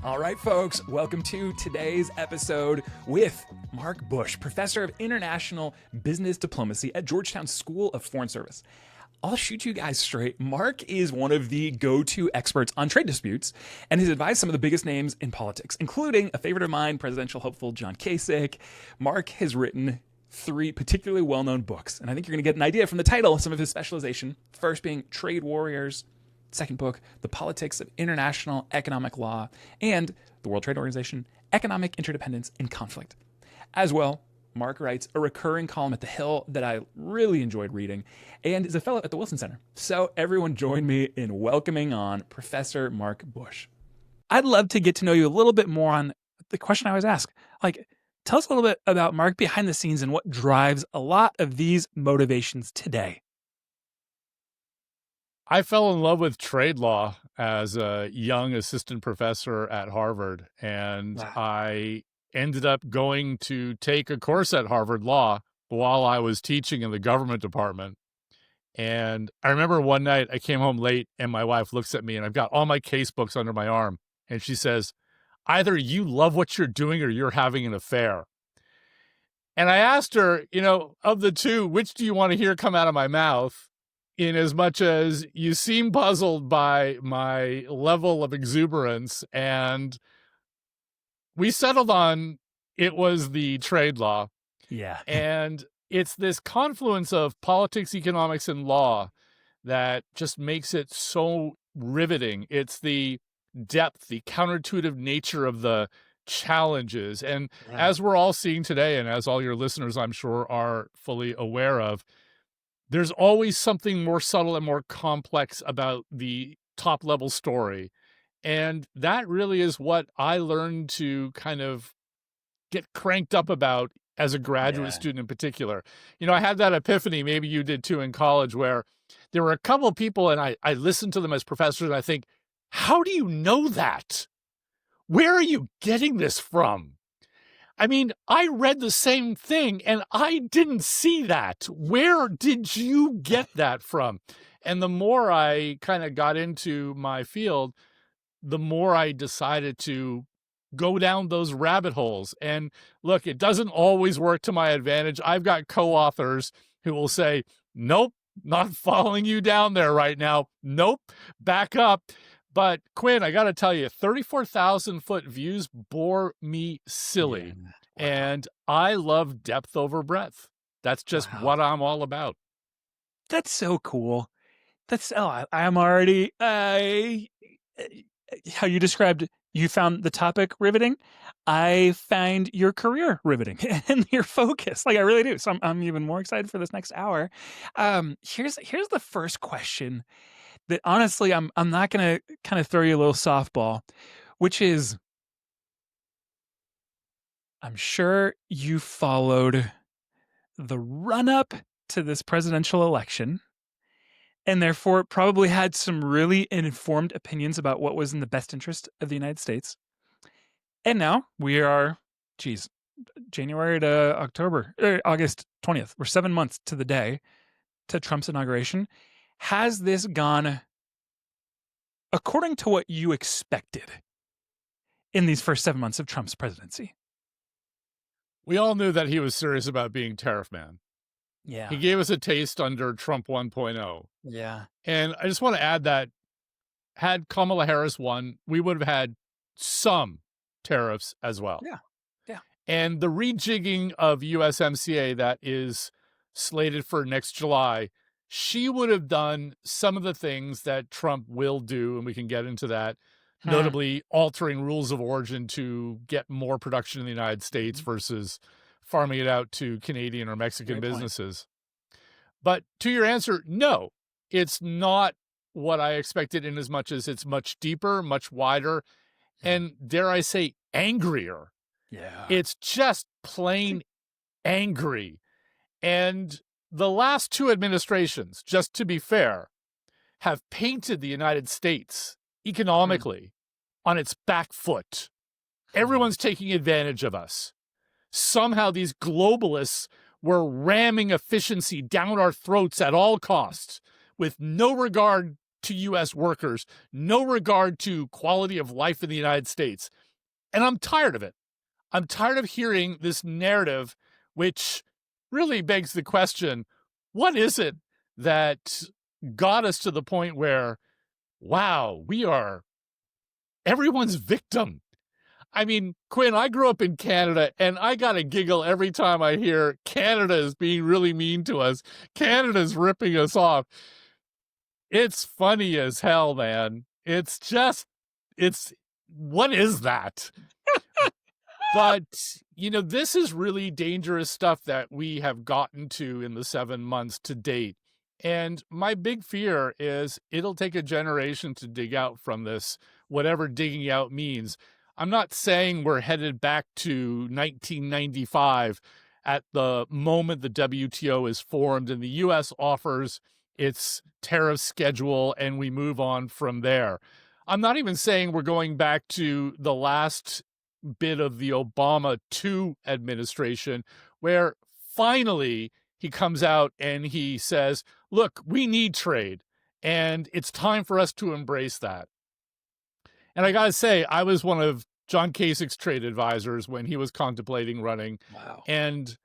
All right, folks, welcome to today's episode with Marc Busch, professor of international business diplomacy at Georgetown School of Foreign Service. I'll shoot you guys straight. Marc is one of the go-to experts on trade disputes and has advised some of the biggest names in politics, including a favorite of mine, presidential hopeful John Kasich. Marc has written 3 particularly well-known books, and I think you're going to get an idea from the title of some of his specialization. First being Trade Warriors. Second book, The Politics of International Economic Law, and the World Trade Organization, Economic Interdependence and Conflict. As well, Marc writes a recurring column at The Hill that I really enjoyed reading, and is a fellow at the Wilson Center. So everyone join me in welcoming on Professor Marc Busch. I'd love to get to know you a little bit more on the question I always ask. Tell us a little bit about Marc behind the scenes and what drives a lot of these motivations today. I fell in love with trade law as a young assistant professor at Harvard, and Wow. I ended up going to take a course at Harvard Law while I was teaching in the government department. And I remember one night I came home late and my wife looks at me and I've got all my case books under my arm. And she says, either you love what you're doing or you're having an affair. And I asked her, of the two, which do you want to hear come out of my mouth? In as much as you seem puzzled by my level of exuberance, and we settled on it was the trade law. Yeah. And it's this confluence of politics, economics, and law that just makes it so riveting. It's the depth, the counterintuitive nature of the challenges. And as we're all seeing today, and as all your listeners, I'm sure, are fully aware of, there's always something more subtle and more complex about the top level story. And that really is what I learned to kind of get cranked up about as a graduate student in particular. I had that epiphany, maybe you did too in college, where there were a couple of people and I listened to them as professors and I think, how do you know that? Where are you getting this from? I mean, I read the same thing and I didn't see that. Where did you get that from? And the more I kind of got into my field, the more I decided to go down those rabbit holes. And look, it doesn't always work to my advantage. I've got co-authors who will say, nope, not following you down there right now. Nope, back up. But Quinn, I got to tell you, 34,000-foot views bore me silly. Yeah. Wow. And I love depth over breadth. That's just what I'm all about. That's so cool. I'm already, how you described, you found the topic riveting. I find your career riveting and your focus. I really do. So I'm even more excited for this next hour. Here's the first question that honestly, I'm not going to kind of throw you a little softball, which is, I'm sure you followed the run-up to this presidential election and therefore probably had some really informed opinions about what was in the best interest of the United States. And now we are, January to August 20th. We're 7 months to the day to Trump's inauguration. Has this gone according to what you expected in these first 7 months of Trump's presidency? We all knew that he was serious about being tariff man. Yeah. He gave us a taste under Trump 1.0. Yeah. And I just want to add that had Kamala Harris won, we would have had some tariffs as well. Yeah. Yeah. And the rejigging of USMCA that is slated for next July, she would have done some of the things that Trump will do, and we can get into that, notably altering rules of origin to get more production in the United States versus farming it out to Canadian or Mexican businesses. But to your answer, no, it's not what I expected in as much as it's much deeper, much wider, and dare I say, angrier. Yeah. It's just plain angry. And the last 2 administrations, just to be fair, have painted the United States economically on its back foot. Everyone's taking advantage of us. Somehow these globalists were ramming efficiency down our throats at all costs with no regard to U.S. workers, no regard to quality of life in the United States. And I'm tired of it. I'm tired of hearing this narrative, which really begs the question, what is it that got us to the point where, wow, we are everyone's victim? I mean, Quinn, I grew up in Canada, and I got to giggle every time I hear Canada is being really mean to us. Canada's ripping us off. It's funny as hell, man. What is that? But, this is really dangerous stuff that we have gotten to in the 7 months to date. And my big fear is it'll take a generation to dig out from this, whatever digging out means. I'm not saying we're headed back to 1995 at the moment the WTO is formed and the U.S. offers its tariff schedule and we move on from there. I'm not even saying we're going back to the last bit of the Obama 2 administration, where finally he comes out and he says, look, we need trade, and it's time for us to embrace that. And I got to say, I was one of John Kasich's trade advisors when he was contemplating running. Wow. And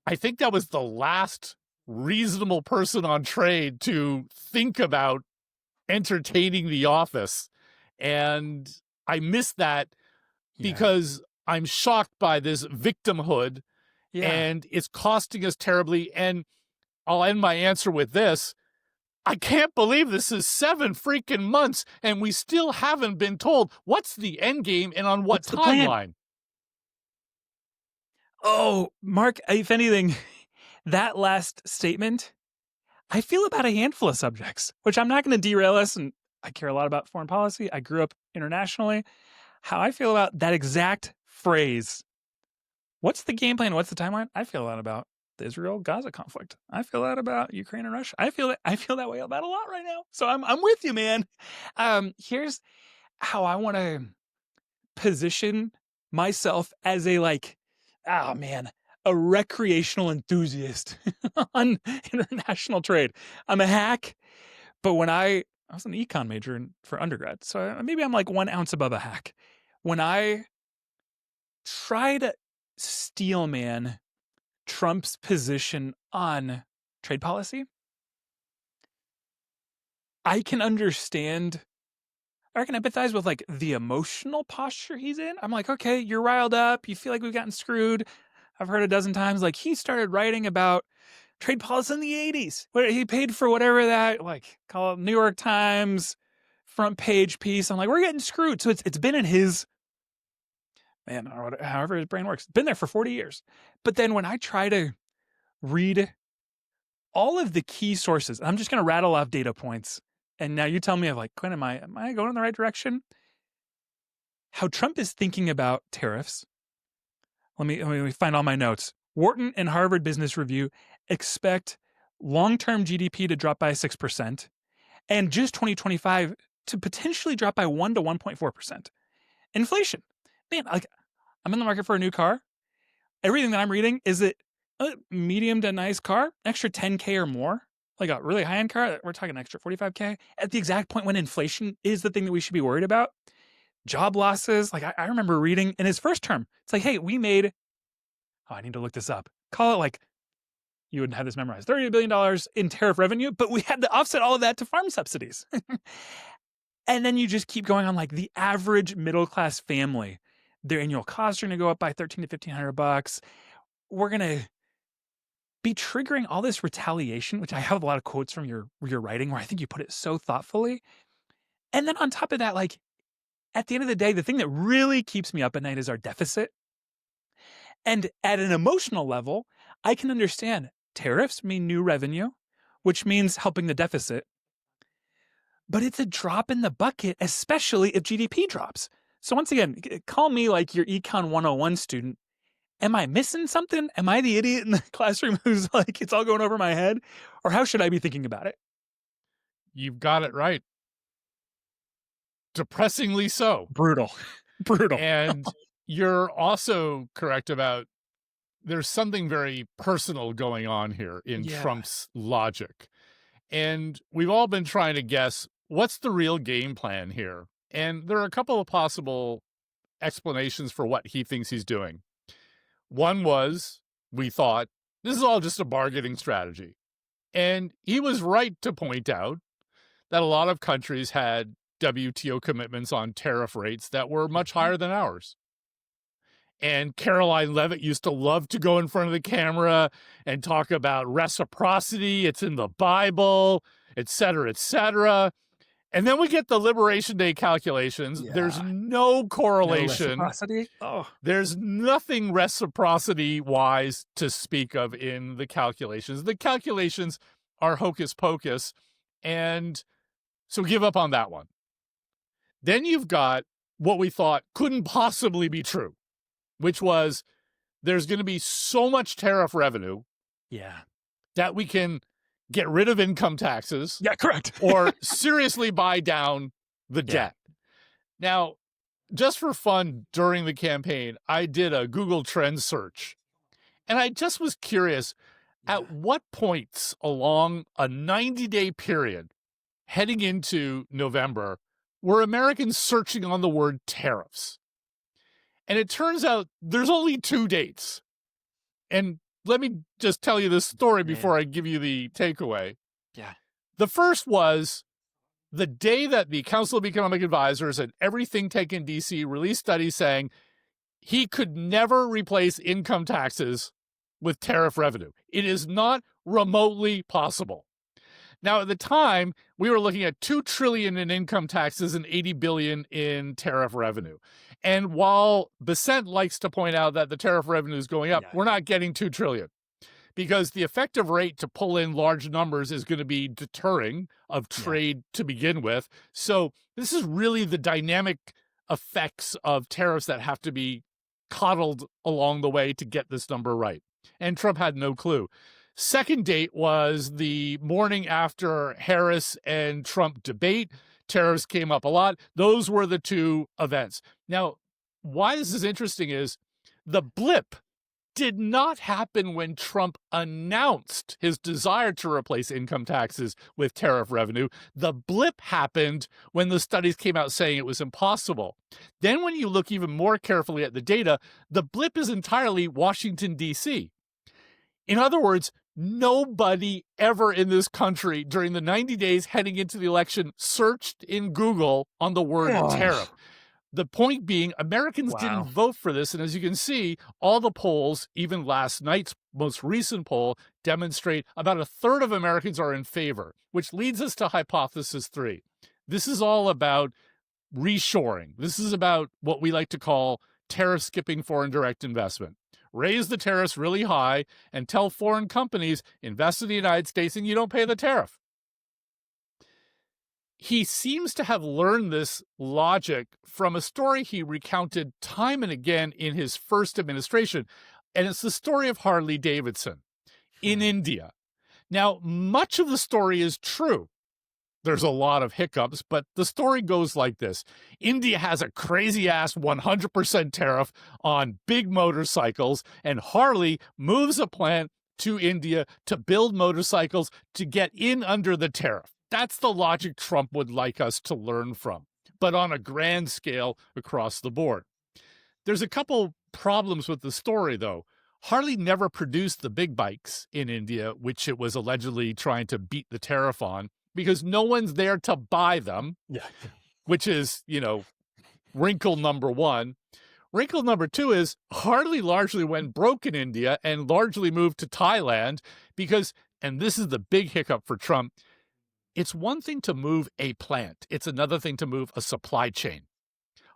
I think that was the last reasonable person on trade to think about entertaining the office. And I miss that because I'm shocked by this victimhood and it's costing us terribly. And I'll end my answer with this. I can't believe this is 7 freaking months and we still haven't been told what's the end game and on what timeline. Oh, Mark, if anything, that last statement, I feel about a handful of subjects, which I'm not going to derail us. And I care a lot about foreign policy. I grew up internationally. How I feel about that exact phrase, what's the game plan? What's the timeline? I feel that about the Israel-Gaza conflict. I feel that about Ukraine and Russia. I feel that way about a lot right now. So I'm with you, man. Here's how I want to position myself as a a recreational enthusiast on international trade. I'm a hack, but when I was an econ major for undergrad, so maybe I'm like 1 ounce above a hack. When I try to steelman Trump's position on trade policy, I can understand, or I can empathize with like the emotional posture he's in. I'm like, okay, you're riled up. You feel like we've gotten screwed. I've heard a dozen times, like he started writing about trade policy in the 80s, where he paid for whatever that, like, call it New York Times front page piece. I'm like, we're getting screwed. So it's been in his, man, however his brain works, been there for 40 years. But then when I try to read all of the key sources, I'm just going to rattle off data points. And now you tell me, I'm like, Quinn, am I going in the right direction? How Trump is thinking about tariffs. Let me find all my notes. Wharton and Harvard Business Review expect long-term GDP to drop by 6% and just 2025 to potentially drop by 1 to 1.4%. Inflation. Man, like, I'm in the market for a new car. Everything that I'm reading is that a medium to nice car, extra 10K or more, like a really high-end car, we're talking extra 45K at the exact point when inflation is the thing that we should be worried about. Job losses. Like I remember reading in his first term, it's like, hey, we made, I need to look this up. Call it like, you wouldn't have this memorized, $30 billion in tariff revenue, but we had to offset all of that to farm subsidies. And then you just keep going on, like the average middle-class family, their annual costs are going to go up by $1,300 to $1,500. We're going to be triggering all this retaliation, which I have a lot of quotes from your writing where I think you put it so thoughtfully. And then on top of that, like at the end of the day, the thing that really keeps me up at night is our deficit. And at an emotional level, I can understand tariffs mean new revenue, which means helping the deficit. But it's a drop in the bucket, especially if GDP drops. So once again, call me like your Econ 101 student. Am I missing something? Am I the idiot in the classroom who's like, it's all going over my head? Or how should I be thinking about it? You've got it right. Depressingly so. Brutal. And you're also correct about there's something very personal going on here in Trump's logic. And we've all been trying to guess what's the real game plan here. And there are a couple of possible explanations for what he thinks he's doing. One was, we thought, this is all just a bargaining strategy. And he was right to point out that a lot of countries had WTO commitments on tariff rates that were much higher than ours. And Caroline Leavitt used to love to go in front of the camera and talk about reciprocity. It's in the Bible, et cetera, et cetera. And then we get the Liberation Day calculations. Yeah. There's no correlation. No reciprocity? Oh. There's nothing reciprocity-wise to speak of in the calculations. The calculations are hocus pocus, and so give up on that one. Then you've got what we thought couldn't possibly be true, which was there's going to be so much tariff revenue that we can get rid of income taxes. Yeah, correct. Or seriously buy down the debt. Now, just for fun during the campaign, I did a Google Trends search. And I just was curious, at what points along a 90-day period heading into November were Americans searching on the word tariffs? And it turns out there's only 2 dates. And let me just tell you this story before I give you the takeaway. Yeah. The first was the day that the Council of Economic Advisors and every think tank in D.C. released studies saying he could never replace income taxes with tariff revenue. It is not remotely possible. Now, at the time, we were looking at $2 trillion in income taxes and $80 billion in tariff revenue. And while Besant likes to point out that the tariff revenue is going up, we're not getting $2 trillion because the effective rate to pull in large numbers is going to be deterring of trade to begin with. So this is really the dynamic effects of tariffs that have to be coddled along the way to get this number right. And Trump had no clue. Second date was the morning after Harris and Trump debate. Tariffs came up a lot. Those were the 2 events. Now, why this is interesting is the blip did not happen when Trump announced his desire to replace income taxes with tariff revenue. The blip happened when the studies came out saying it was impossible. Then when you look even more carefully at the data, the blip is entirely Washington, D.C. In other words, nobody ever in this country during the 90 days heading into the election searched in Google on the word tariff. The point being, Americans didn't vote for this. And as you can see, all the polls, even last night's most recent poll, demonstrate about a third of Americans are in favor, which leads us to hypothesis 3. This is all about reshoring. This is about what we like to call tariff skipping foreign direct investment. Raise the tariffs really high and tell foreign companies, invest in the United States and you don't pay the tariff. He seems to have learned this logic from a story he recounted time and again in his first administration, and it's the story of Harley Davidson in India. Now, much of the story is true. There's a lot of hiccups, but the story goes like this. India has a crazy-ass 100% tariff on big motorcycles, and Harley moves a plant to India to build motorcycles to get in under the tariff. That's the logic Trump would like us to learn from, but on a grand scale across the board. There's a couple problems with the story, though. Harley never produced the big bikes in India, which it was allegedly trying to beat the tariff on, because no one's there to buy them, which is, wrinkle number 1. Wrinkle number 2 is Harley largely went broke in India and largely moved to Thailand because, and this is the big hiccup for Trump, it's one thing to move a plant. It's another thing to move a supply chain.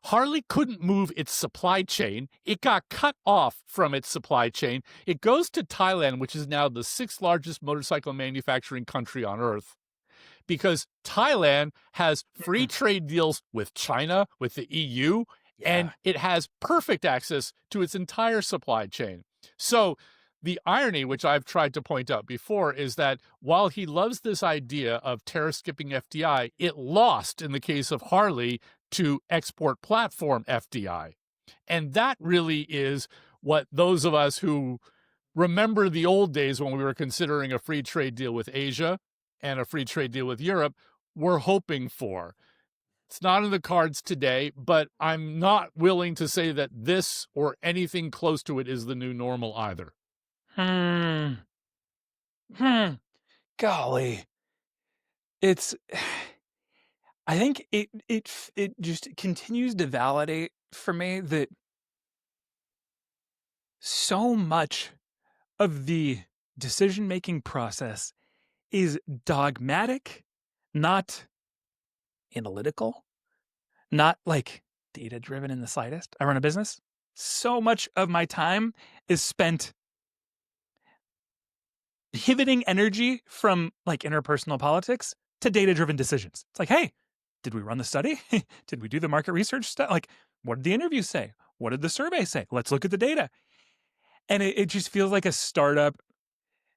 Harley couldn't move its supply chain. It got cut off from its supply chain. It goes to Thailand, which is now the 6th largest motorcycle manufacturing country on earth, because Thailand has free trade deals with China, with the EU, and it has perfect access to its entire supply chain. So the irony, which I've tried to point out before, is that while he loves this idea of tariff skipping FDI, it lost in the case of Harley to export platform FDI. And that really is what those of us who remember the old days when we were considering a free trade deal with Asia and a free trade deal with Europe we're hoping for. It's not in the cards today, but I'm not willing to say that this or anything close to it is the new normal either. Golly. It's I think it just continues to validate for me that so much of the decision-making process is dogmatic, not analytical, not like data-driven in the slightest. I run a business. So much of my time is spent pivoting energy from like interpersonal politics to data-driven decisions. It's like, hey, did we run the study? Did we do the market research stuff? Like, what did the interview say? What did the survey say? Let's look at the data. And it just feels like a startup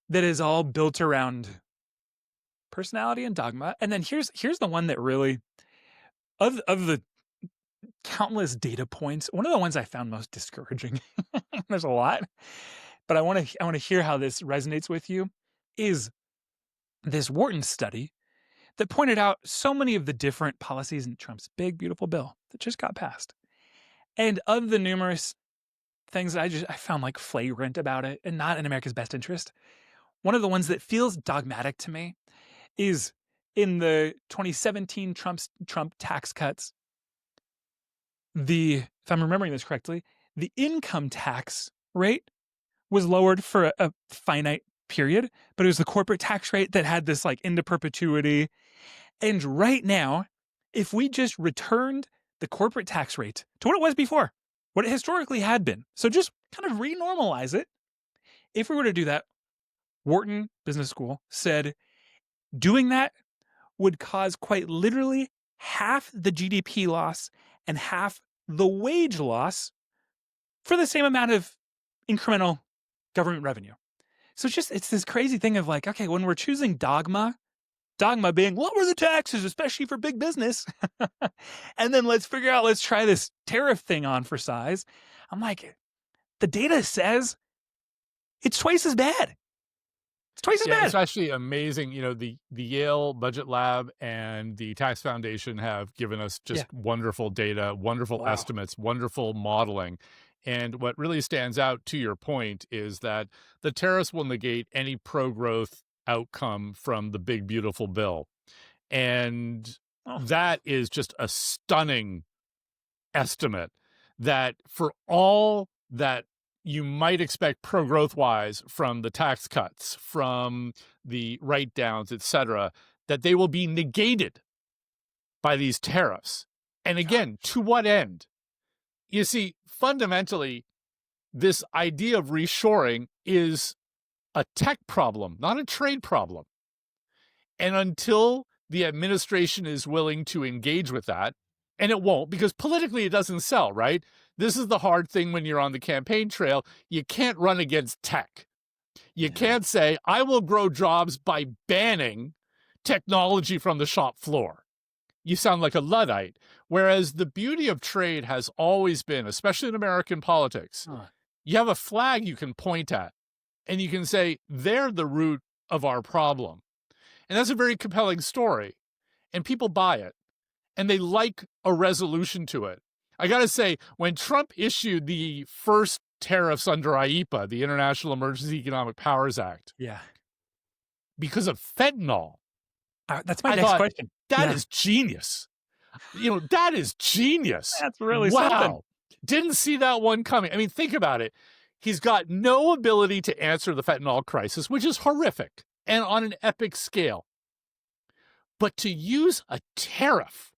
that is all built around personality and dogma. And then here's the one that really, of the countless data points, one of the ones I found most discouraging, there's a lot, but I want to hear how this resonates with you, is this Wharton study that pointed out so many of the different policies in Trump's big, beautiful bill that just got passed. And of the numerous things that I found like flagrant about it and not in America's best interest, one of the ones that feels dogmatic to me is in the 2017 Trump tax cuts. If I'm remembering this correctly, the income tax rate was lowered for a finite period, but it was the corporate tax rate that had this like into perpetuity. And right now, if we just returned the corporate tax rate to what it was before, what it historically had been, so just kind of renormalize it. If we were to do that, Wharton Business School said doing that would cause quite literally half the GDP loss and half the wage loss for the same amount of incremental government revenue. So it's this crazy thing of like, okay, when we're choosing dogma being lower the taxes, especially for big business, and then let's try this tariff thing on for size. I'm like, the data says it's twice as bad. It's twice as bad. It's actually amazing. You know, the Yale Budget Lab and the Tax Foundation have given us just wonderful data, wonderful estimates, wonderful modeling. And what really stands out, to your point, is that the tariffs will negate any pro-growth outcome from the big, beautiful bill. And that is just a stunning estimate, that for all that you might expect pro-growth wise from the tax cuts, from the write-downs, et cetera, that they will be negated by these tariffs. And again, to what end? You see, fundamentally, this idea of reshoring is a tech problem, not a trade problem. And until the administration is willing to engage with that, and it won't, because politically it doesn't sell, right? This is the hard thing when you're on the campaign trail. You can't run against tech. You can't say, I will grow jobs by banning technology from the shop floor. You sound like a Luddite. Whereas the beauty of trade has always been, especially in American politics, you have a flag you can point at, and you can say, they're the root of our problem. And that's a very compelling story. And people buy it. And they like a resolution to it. I got to say, when Trump issued the first tariffs under IEEPA, the International Emergency Economic Powers Act, because of fentanyl, that's my next question. That is genius. You know, that is genius. That's really something. Didn't see that one coming. I mean, think about it. He's got no ability to answer the fentanyl crisis, which is horrific and on an epic scale. But to use a tariff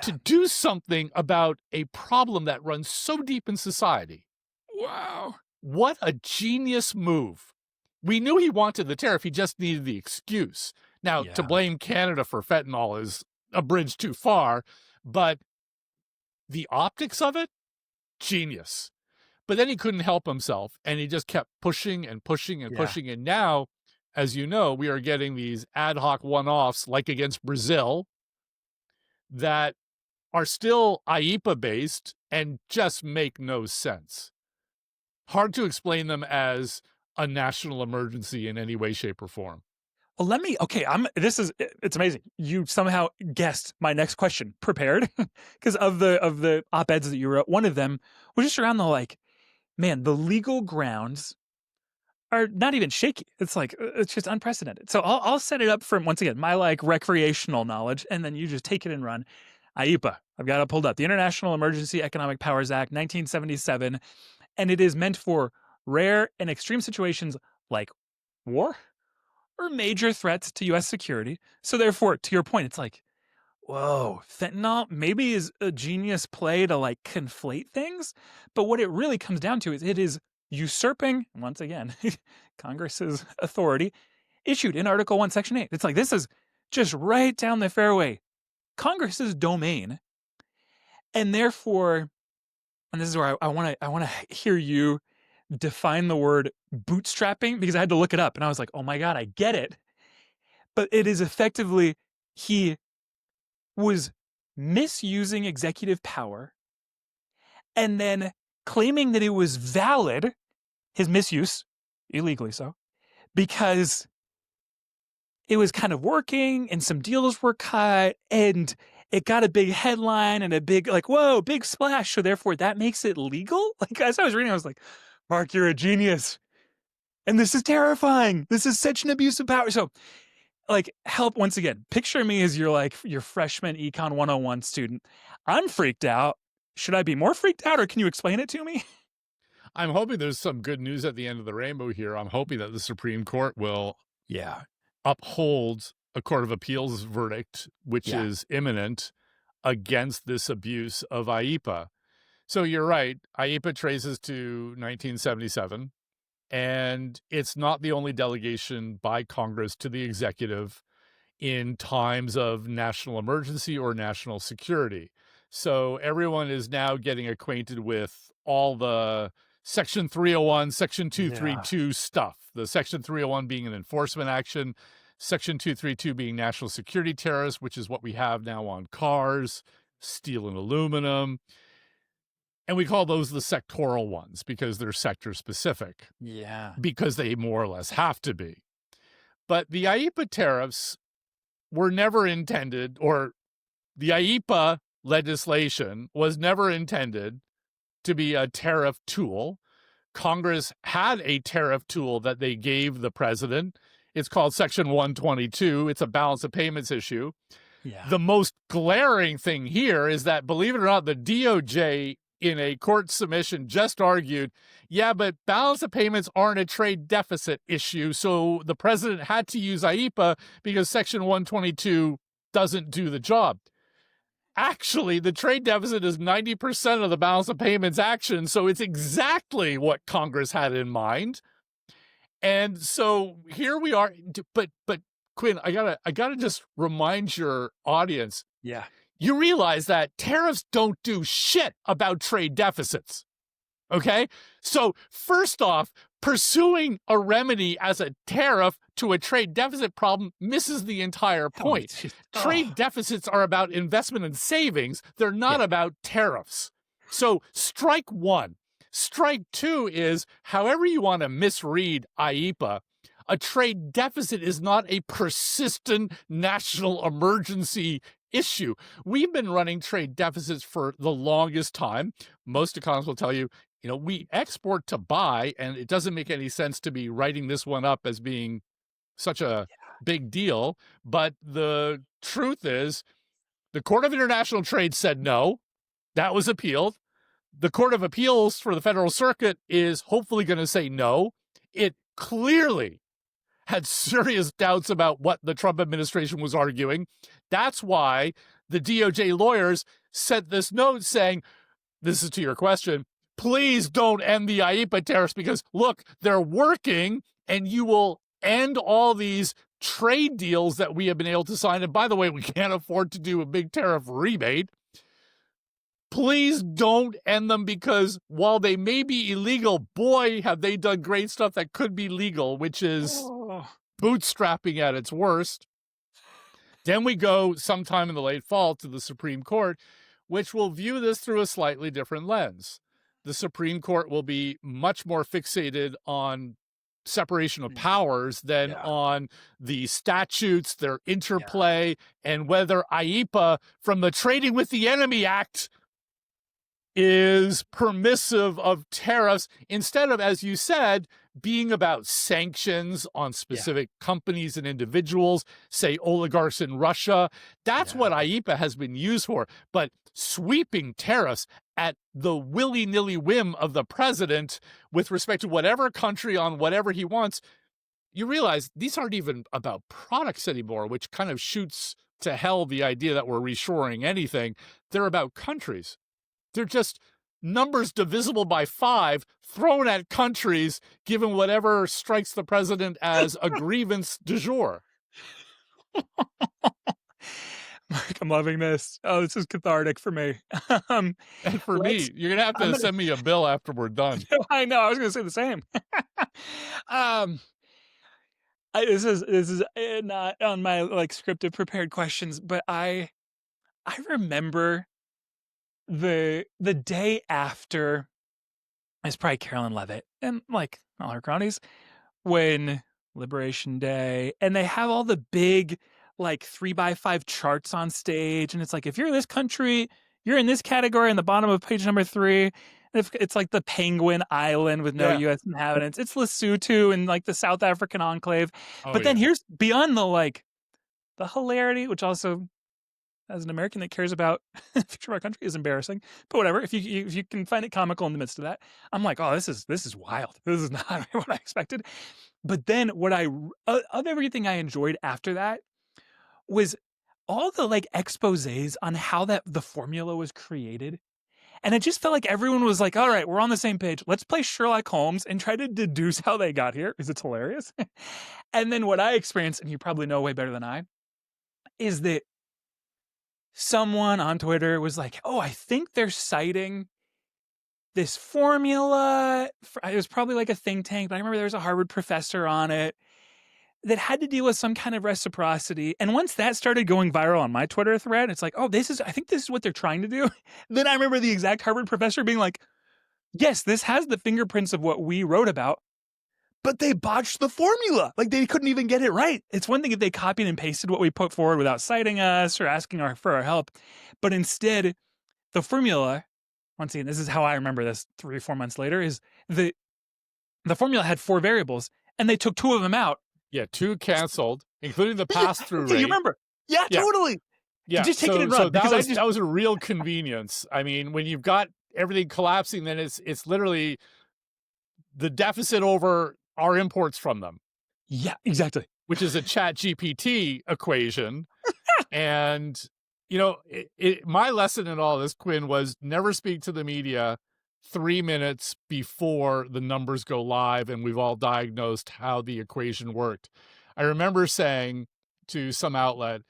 to do something about a problem that runs so deep in society. Wow. What a genius move. We knew he wanted the tariff. He just needed the excuse. Now, to blame Canada for fentanyl is a bridge too far, but the optics of it, genius. But then he couldn't help himself, and he just kept pushing and pushing and pushing. And now, as you know, we are getting these ad hoc one-offs, like against Brazil, that are still IEEPA-based and just make no sense. Hard to explain them as a national emergency in any way, shape, or form. Okay, it's amazing. You somehow guessed my next question, prepared, because of the op-eds that you wrote. One of them was just around the like, man, the legal grounds are not even shaky. It's like, it's just unprecedented. So I'll set it up from, once again, my like recreational knowledge, and then you just take it and run. IEPA, I've got it pulled up. The International Emergency Economic Powers Act, 1977, and it is meant for rare and extreme situations like war or major threats to U.S. security. So therefore, to your point, it's like, whoa, fentanyl maybe is a genius play to like conflate things. But what it really comes down to is it is usurping, once again, Congress's authority issued in Article 1, Section 8. It's like, this is just right down the fairway, Congress's domain. And therefore, and this is where I want to hear you define the word bootstrapping, because I had to look it up and I was like, oh my God, I get it. But it is effectively, he was misusing executive power and then claiming that it was valid, his misuse, illegally so, because it was kind of working and some deals were cut and it got a big headline and a big, like, whoa, big splash. So therefore that makes it legal. Like, as I was reading, I was like, Marc, you're a genius. And this is terrifying. This is such an abuse of power. So like, help, once again, picture me as your freshman Econ 101 student. I'm freaked out. Should I be more freaked out, or can you explain it to me? I'm hoping there's some good news at the end of the rainbow here. I'm hoping that the Supreme Court will uphold a Court of Appeals verdict, which is imminent, against this abuse of IEPA. So you're right. IEPA traces to 1977, and it's not the only delegation by Congress to the executive in times of national emergency or national security. So everyone is now getting acquainted with all the Section 301, Section 232 stuff. The Section 301 being an enforcement action, Section 232 being national security tariffs, which is what we have now on cars, steel and aluminum. And we call those the sectoral ones because they're sector specific. Yeah. Because they more or less have to be. But the IEPA tariffs were never intended, or the IEPA legislation was never intended to be a tariff tool. Congress had a tariff tool that they gave the president. It's called Section 122. It's a balance of payments issue. Yeah. The most glaring thing here is that, believe it or not, the DOJ in a court submission just argued, yeah, but balance of payments aren't a trade deficit issue, so the president had to use IEPA because Section 122 doesn't do the job. Actually, the trade deficit is 90% of the balance of payments action, so it's exactly what Congress had in mind. And so here we are. But Quinn, I gotta just remind your audience. Yeah. You realize that tariffs don't do shit about trade deficits. Okay? So first off, pursuing a remedy as a tariff to a trade deficit problem misses the entire point. Trade deficits are about investment and savings. They're not about tariffs. So strike one. Strike two is, however you want to misread IEPA, a trade deficit is not a persistent national emergency issue. We've been running trade deficits for the longest time. Most economists will tell you, we export to buy, and it doesn't make any sense to be writing this one up as being such a big deal. But the truth is, the Court of International Trade said no. That was appealed. The Court of Appeals for the Federal Circuit is hopefully going to say no. It clearly had serious doubts about what the Trump administration was arguing. That's why the DOJ lawyers sent this note saying, this is to your question, please don't end the IEPA tariffs because, look, they're working and you will end all these trade deals that we have been able to sign. And by the way, we can't afford to do a big tariff rebate. Please don't end them because while they may be illegal, boy, have they done great stuff that could be legal, which is bootstrapping at its worst. Then we go sometime in the late fall to the Supreme Court, which will view this through a slightly different lens. The Supreme Court will be much more fixated on separation of powers than Yeah. on the statutes, their interplay, and whether IEEPA from the Trading with the Enemy Act is permissive of tariffs instead of, as you said, being about sanctions on specific companies and individuals, say oligarchs in Russia. That's what IEEPA has been used for. But sweeping tariffs at the willy-nilly whim of the president with respect to whatever country on whatever he wants, you realize these aren't even about products anymore, which kind of shoots to hell the idea that we're reshoring anything. They're about countries. They're just numbers divisible by 5 thrown at countries, given whatever strikes the president as a grievance du jour. Mark, I'm loving this. Oh, this is cathartic for me. And for me, you're going to have to send me a bill after we're done. I know. I was going to say the same. This is not on my like scripted prepared questions, but I remember the day after, it's probably Carolyn Levitt and like all her cronies, when Liberation Day, and they have all the big like 3x5 charts on stage, and it's like, if you're this country, you're in this category on the bottom of page number 3. And if it's like the Penguin Island with no U.S. inhabitants, it's Lesotho and like the South African enclave. But then here's beyond the like the hilarity, which also, as an American that cares about the future of our country, is embarrassing. But whatever, if you can find it comical in the midst of that, I'm like, oh, this is wild. This is not what I expected. But then of everything I enjoyed after that was all the like exposés on how the formula was created. And it just felt like everyone was like, all right, we're on the same page. Let's play Sherlock Holmes and try to deduce how they got here, because it's hilarious. And then what I experienced, and you probably know way better than I, is that someone on Twitter was like, oh, I think they're citing this formula. It was probably like a think tank, but I remember there was a Harvard professor on it that had to deal with some kind of reciprocity. And once that started going viral on my Twitter thread, it's like, oh, I think this is what they're trying to do. Then I remember the exact Harvard professor being like, yes, this has the fingerprints of what we wrote about, but they botched the formula. Like they couldn't even get it right. It's one thing if they copied and pasted what we put forward without citing us or asking for our help. But instead, the formula, once again, this is how I remember this 3 or 4 months later, is the formula had 4 variables and they took 2 of them out. Yeah, 2 canceled, including the pass-through rate. You remember? Yeah, totally. Yeah, just take it and run. So that was a real convenience. I mean, when you've got everything collapsing, then it's literally the deficit over our imports from them. Yeah, exactly. Which is a ChatGPT equation. And, my lesson in all this, Quinn, was never speak to the media 3 minutes before the numbers go live and we've all diagnosed how the equation worked. I remember saying to some outlet,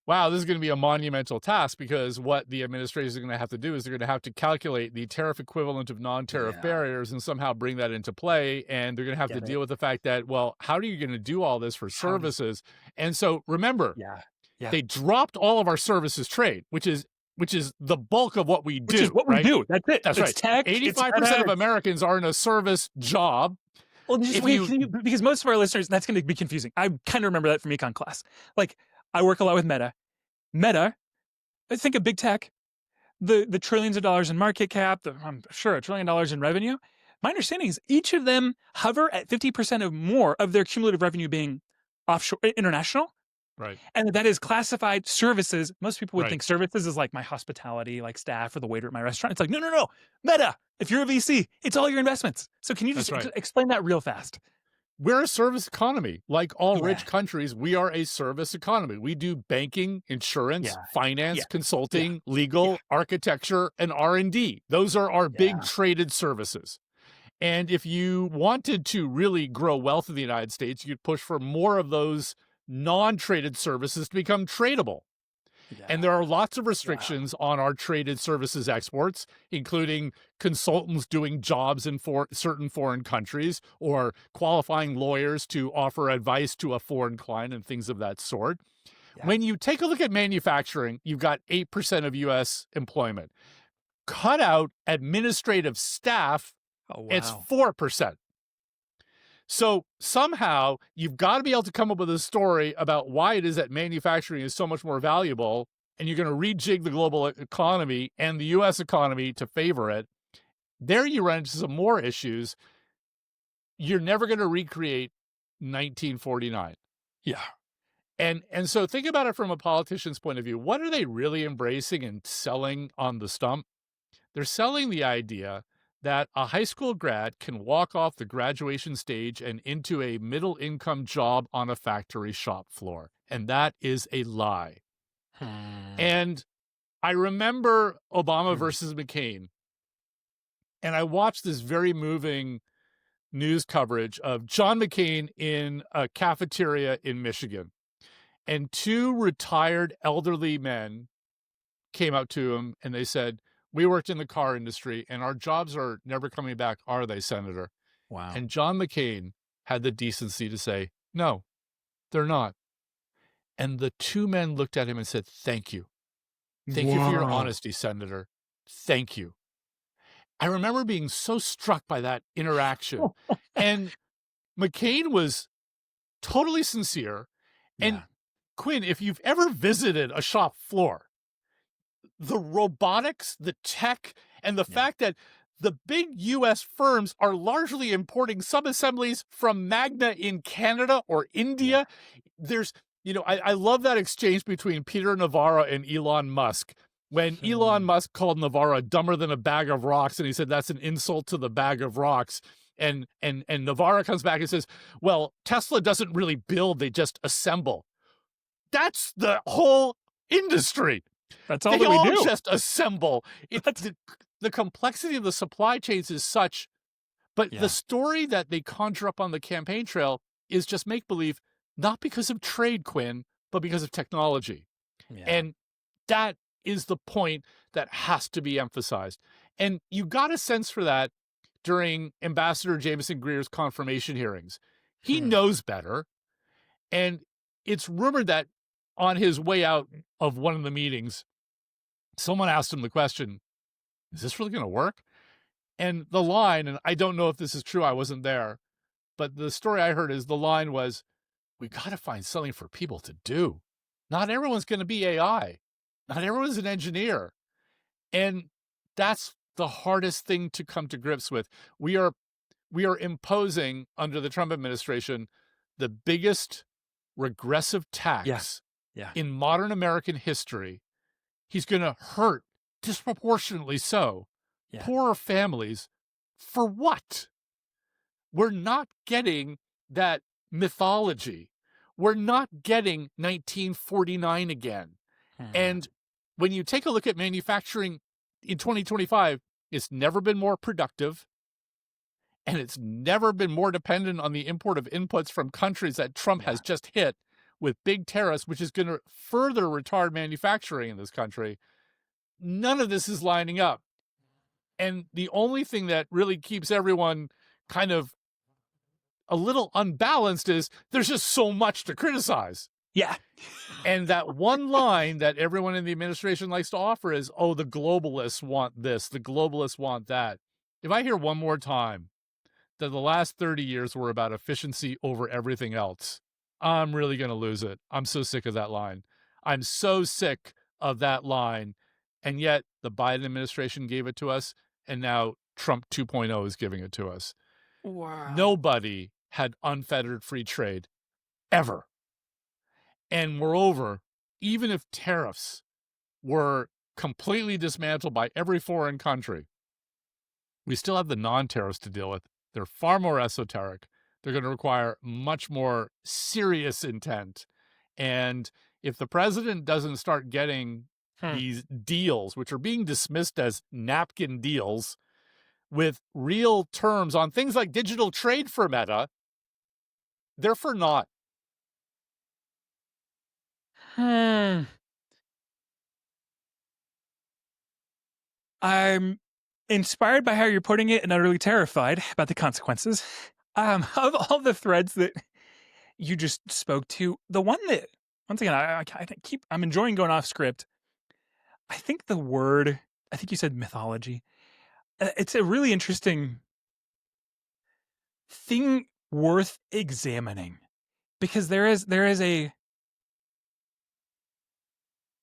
wow, this is going to be a monumental task, because what the administrators are going to have to do is they're going to have to calculate the tariff equivalent of non-tariff barriers and somehow bring that into play. And they're going to have to deal with the fact that, well, how are you going to do all this for services? And so remember, they dropped all of our services trade, which is the bulk of what we do. Which is what we do. That's it. That's it's right. Tech, 85% of Americans are in a service job. Well, just because most of our listeners, that's going to be confusing. I kind of remember that from econ class. Like, I work a lot with Meta. I think of big tech, the trillions of dollars in market cap, I'm sure $1 trillion in revenue. My understanding is each of them hover at 50% or more of their cumulative revenue being offshore, international. Right. And that is classified services. Most people would think services is like my hospitality, like staff or the waiter at my restaurant. It's like, no. Meta, if you're a VC, it's all your investments. So can you just explain that real fast? We're a service economy. Like all rich countries, we are a service economy. We do banking, insurance, finance, consulting, legal, architecture, and R&D. Those are our big traded services. And if you wanted to really grow wealth in the United States, you'd push for more of those non-traded services to become tradable. And there are lots of restrictions on our traded services exports, including consultants doing jobs in certain foreign countries, or qualifying lawyers to offer advice to a foreign client and things of that sort. When you take a look at manufacturing, you've got 8% of U.S. employment. Cut out administrative staff, it's 4%. So somehow you've got to be able to come up with a story about why it is that manufacturing is so much more valuable, and you're going to rejig the global economy and the U.S. economy to favor it. There you run into some more issues. You're never going to recreate 1949. Yeah. And so think about it from a politician's point of view. What are they really embracing and selling on the stump? They're selling the idea that a high school grad can walk off the graduation stage and into a middle-income job on a factory shop floor. And that is a lie. And I remember Obama versus McCain. And I watched this very moving news coverage of John McCain in a cafeteria in Michigan. And two retired elderly men came up to him and they said, "We worked in the car industry and our jobs are never coming back, are they, Senator?" Wow. And John McCain had the decency to say, "No, they're not." And the two men looked at him and said, "Thank you. Thank you for your honesty, Senator. Thank you." I remember being so struck by that interaction. And McCain was totally sincere. And Yeah. Quinn, if you've ever visited a shop floor, the robotics, the tech, and the fact that the big U.S. firms are largely importing subassemblies from Magna in Canada or India. There's, I love that exchange between Peter Navarro and Elon Musk. When Elon Musk called Navarro dumber than a bag of rocks, and he said that's an insult to the bag of rocks. And Navarro comes back and says, "Well, Tesla doesn't really build, they just assemble." That's the whole industry. That's all they that we all do. just assemble. The complexity of the supply chains is such, but the story that they conjure up on the campaign trail is just make-believe, not because of trade, Quinn, but because of technology. Yeah. And that is the point that has to be emphasized. And you got a sense for that during Ambassador Jameson Greer's confirmation hearings. He knows better. And it's rumored that on his way out of one of the meetings, someone asked him the question, "Is this really going to work?" And the line, and I don't know if this is true, I wasn't there, but the story I heard is the line was, "We got to find something for people to do. Not everyone's going to be AI. Not everyone's an engineer." And that's the hardest thing to come to grips with. We are imposing, under the Trump administration, the biggest regressive tax in modern American history. He's going to hurt, disproportionately so, poorer families. For what? We're not getting that mythology. We're not getting 1949 again. And when you take a look at manufacturing in 2025, it's never been more productive. And it's never been more dependent on the import of inputs from countries that Trump has just hit with big tariffs, which is going to further retard manufacturing in this country. None of this is lining up. And the only thing that really keeps everyone kind of a little unbalanced is there's just so much to criticize. Yeah. And that one line that everyone in the administration likes to offer is, "Oh, the globalists want this, the globalists want that." If I hear one more time that the last 30 years were about efficiency over everything else, I'm really going to lose it. I'm so sick of that line. I'm so sick of that line. And yet the Biden administration gave it to us, and now Trump 2.0 is giving it to us. Wow. Nobody had unfettered free trade ever. And moreover, even if tariffs were completely dismantled by every foreign country, we still have the non-tariffs to deal with. They're far more esoteric. They're going to require much more serious intent. And if the president doesn't start getting these deals, which are being dismissed as napkin deals, with real terms on things like digital trade for Meta, they're for naught. I'm inspired by how you're putting it and utterly terrified about the consequences. Of all the threads that you just spoke to, the one that, once again, I'm enjoying going off script. I think you said mythology. It's a really interesting thing worth examining, because there is a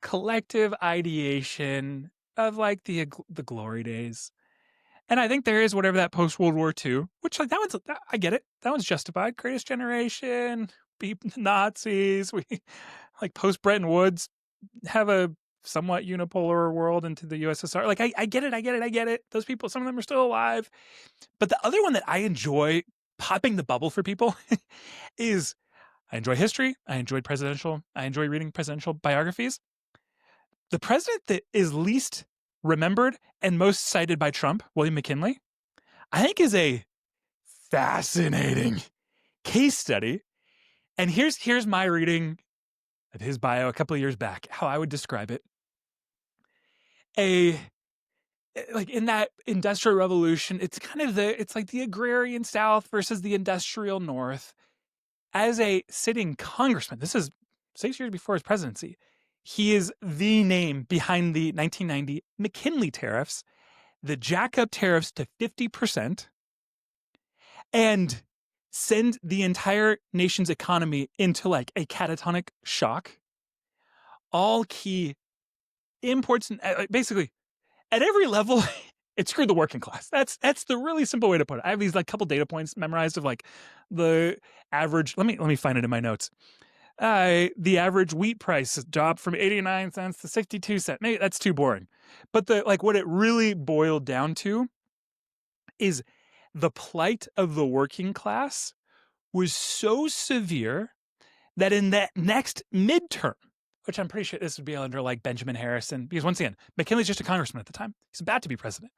collective ideation of like the glory days. And I think there is whatever that post-World War II, which like I get it. That one's justified. Greatest generation, beat the Nazis. We like post-Bretton Woods have a somewhat unipolar world into the USSR. Like I get it. Those people, some of them are still alive. But the other one that I enjoy popping the bubble for people is I enjoy history. I enjoy reading presidential biographies. The president that is least remembered and most cited by Trump, William McKinley, I think is a fascinating case study. And here's my reading of his bio a couple of years back, how I would describe it. Like in that industrial revolution, it's like the agrarian South versus the industrial North. As a sitting congressman, this is 6 years before his presidency, he is the name behind the 1990 McKinley tariffs that jack up tariffs to 50% and send the entire nation's economy into like a catatonic shock. All key imports, and basically at every level, it screwed the working class. That's the really simple way to put it. I have these like couple data points memorized of like the average. Let me find it in my notes. The average wheat price dropped from 89 cents to 62 cents. Maybe that's too boring. But what it really boiled down to is the plight of the working class was so severe that in that next midterm, which I'm pretty sure this would be under like Benjamin Harrison, because once again, McKinley's just a congressman at the time. He's about to be president.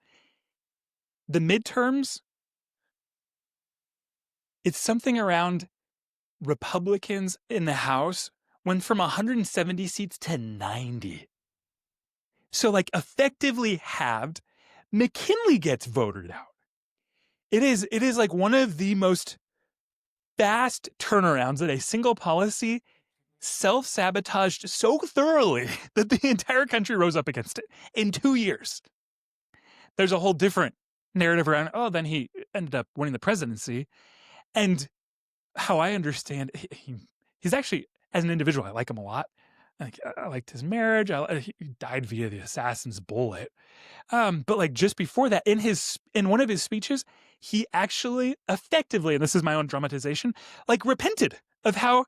The midterms, it's something around Republicans in the House went from 170 seats to 90. So like effectively halved. McKinley gets voted out. It is like one of the most fast turnarounds that a single policy self-sabotaged so thoroughly that the entire country rose up against it in 2 years. There's a whole different narrative around, then he ended up winning the presidency. And how I understand, he's actually, as an individual, I like him a lot. I liked his marriage. He died via the assassin's bullet. But like just before that, in one of his speeches, he actually effectively, and this is my own dramatization, like repented of how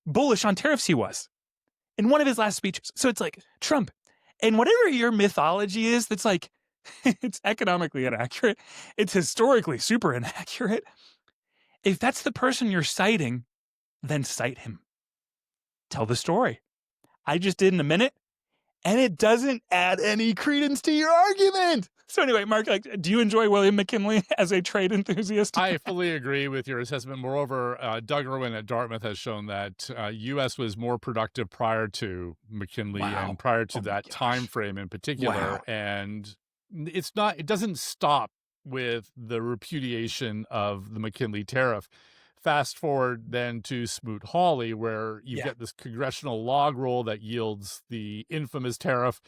bullish on tariffs he was in one of his last speeches. So it's like Trump, and whatever your mythology is, that's like, it's economically inaccurate. It's historically super inaccurate. If that's the person you're citing, then cite him. Tell the story. I just did in a minute, and it doesn't add any credence to your argument. So anyway, Mark, do you enjoy William McKinley as a trade enthusiast? I fully agree with your assessment. Moreover, Doug Irwin at Dartmouth has shown that U.S. was more productive prior to McKinley and prior to that time frame in particular. Wow. And it doesn't stop with the repudiation of the McKinley tariff. Fast forward then to Smoot-Hawley, where you get this congressional log roll that yields the infamous tariff.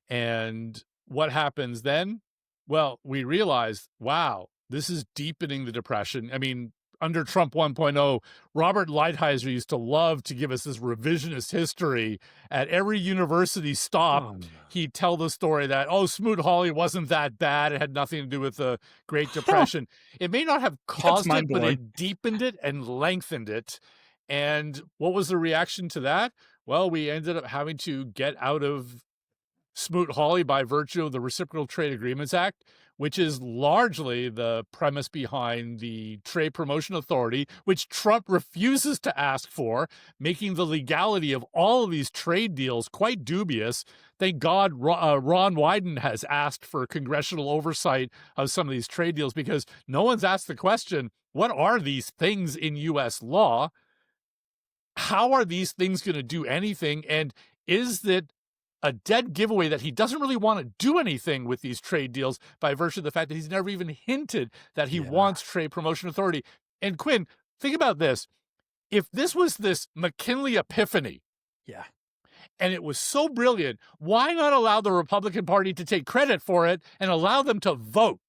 And what happens then? Well, we realize, wow, this is deepening the Depression. I mean, under Trump 1.0, Robert Lighthizer used to love to give us this revisionist history. At every university stop, he'd tell the story that, Smoot-Hawley wasn't that bad. It had nothing to do with the Great Depression. It may not have caused it, but it deepened it and lengthened it. And what was the reaction to that? Well, we ended up having to get out of Smoot-Hawley by virtue of the Reciprocal Trade Agreements Act, which is largely the premise behind the Trade Promotion Authority, which Trump refuses to ask for, making the legality of all of these trade deals quite dubious. Thank God Ron Wyden has asked for congressional oversight of some of these trade deals, because no one's asked the question, what are these things in U.S. law? How are these things going to do anything? And is that a dead giveaway that he doesn't really want to do anything with these trade deals by virtue of the fact that he's never even hinted that he wants Trade Promotion Authority? And Quinn, think about this. If this was this McKinley epiphany, and it was so brilliant, why not allow the Republican Party to take credit for it and allow them to vote?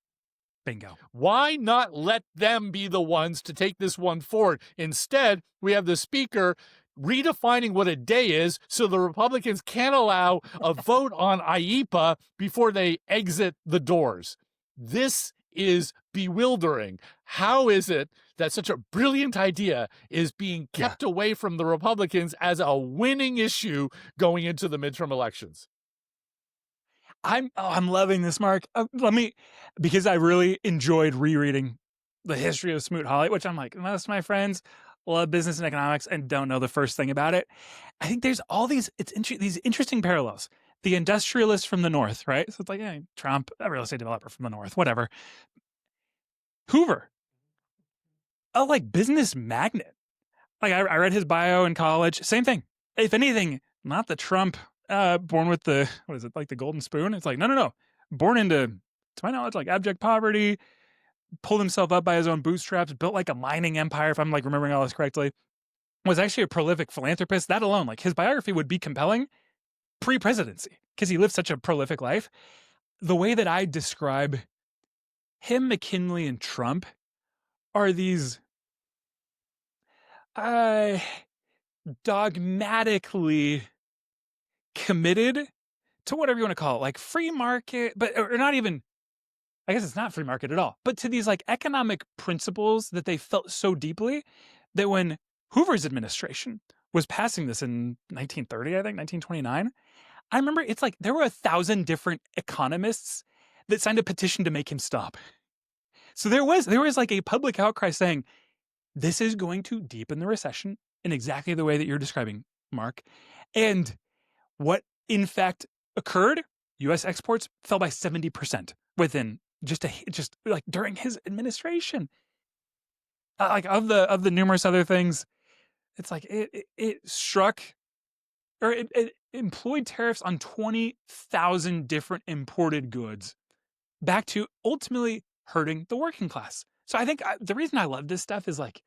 Bingo. Why not let them be the ones to take this one forward? Instead, we have the speaker redefining what a day is so the Republicans can't allow a vote on IEPA before they exit the doors. This is bewildering. How is it that such a brilliant idea is being kept away from the Republicans as a winning issue going into the midterm elections? I'm loving this, Mark. Because I really enjoyed rereading the history of Smoot-Hawley, which I'm like, most of my friends love business and economics and don't know the first thing about it. I think there's all these these interesting parallels. The industrialist from the North, right? So it's like, Trump, a real estate developer from the North, whatever. Hoover, a like business magnate. Like I read his bio in college. Same thing. If anything, not the Trump born with the, what is it, like the golden spoon? It's like, no. Born into, to my knowledge, like abject poverty, pulled himself up by his own bootstraps, built like a mining empire, if I'm like remembering all this correctly, was actually a prolific philanthropist. That alone, like his biography would be compelling pre-presidency because he lived such a prolific life. The way that I describe him, McKinley, and Trump are these dogmatically committed to whatever you want to call it, like free market, but or not even, I guess it's not free market at all, but to these like economic principles that they felt so deeply that when Hoover's administration was passing this in 1930, I think 1929, I remember it's like there were 1,000 different economists that signed a petition to make him stop. So there was like a public outcry saying, this is going to deepen the recession in exactly the way that you're describing, Mark. And what in fact occurred, U.S. exports fell by 70% within just like during his administration. Like of the numerous other things, it's like it struck, or it employed tariffs on 20,000 different imported goods, back to ultimately hurting the working class. So I think the reason I love this stuff is like,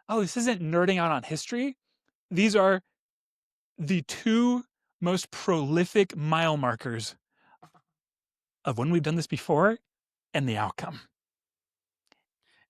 oh, this isn't nerding out on history. These are the two most prolific mile markers of when we've done this before and the outcome.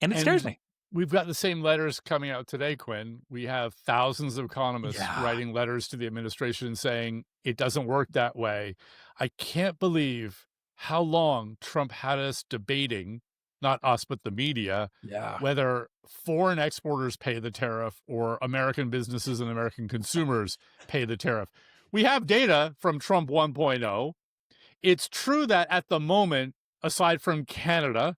And it scares me. We've got the same letters coming out today, Quinn. We have thousands of economists writing letters to the administration saying it doesn't work that way. I can't believe how long Trump had us debating, not us, but the media, whether foreign exporters pay the tariff or American businesses and American consumers pay the tariff. We have data from Trump 1.0. It's true that at the moment, aside from Canada,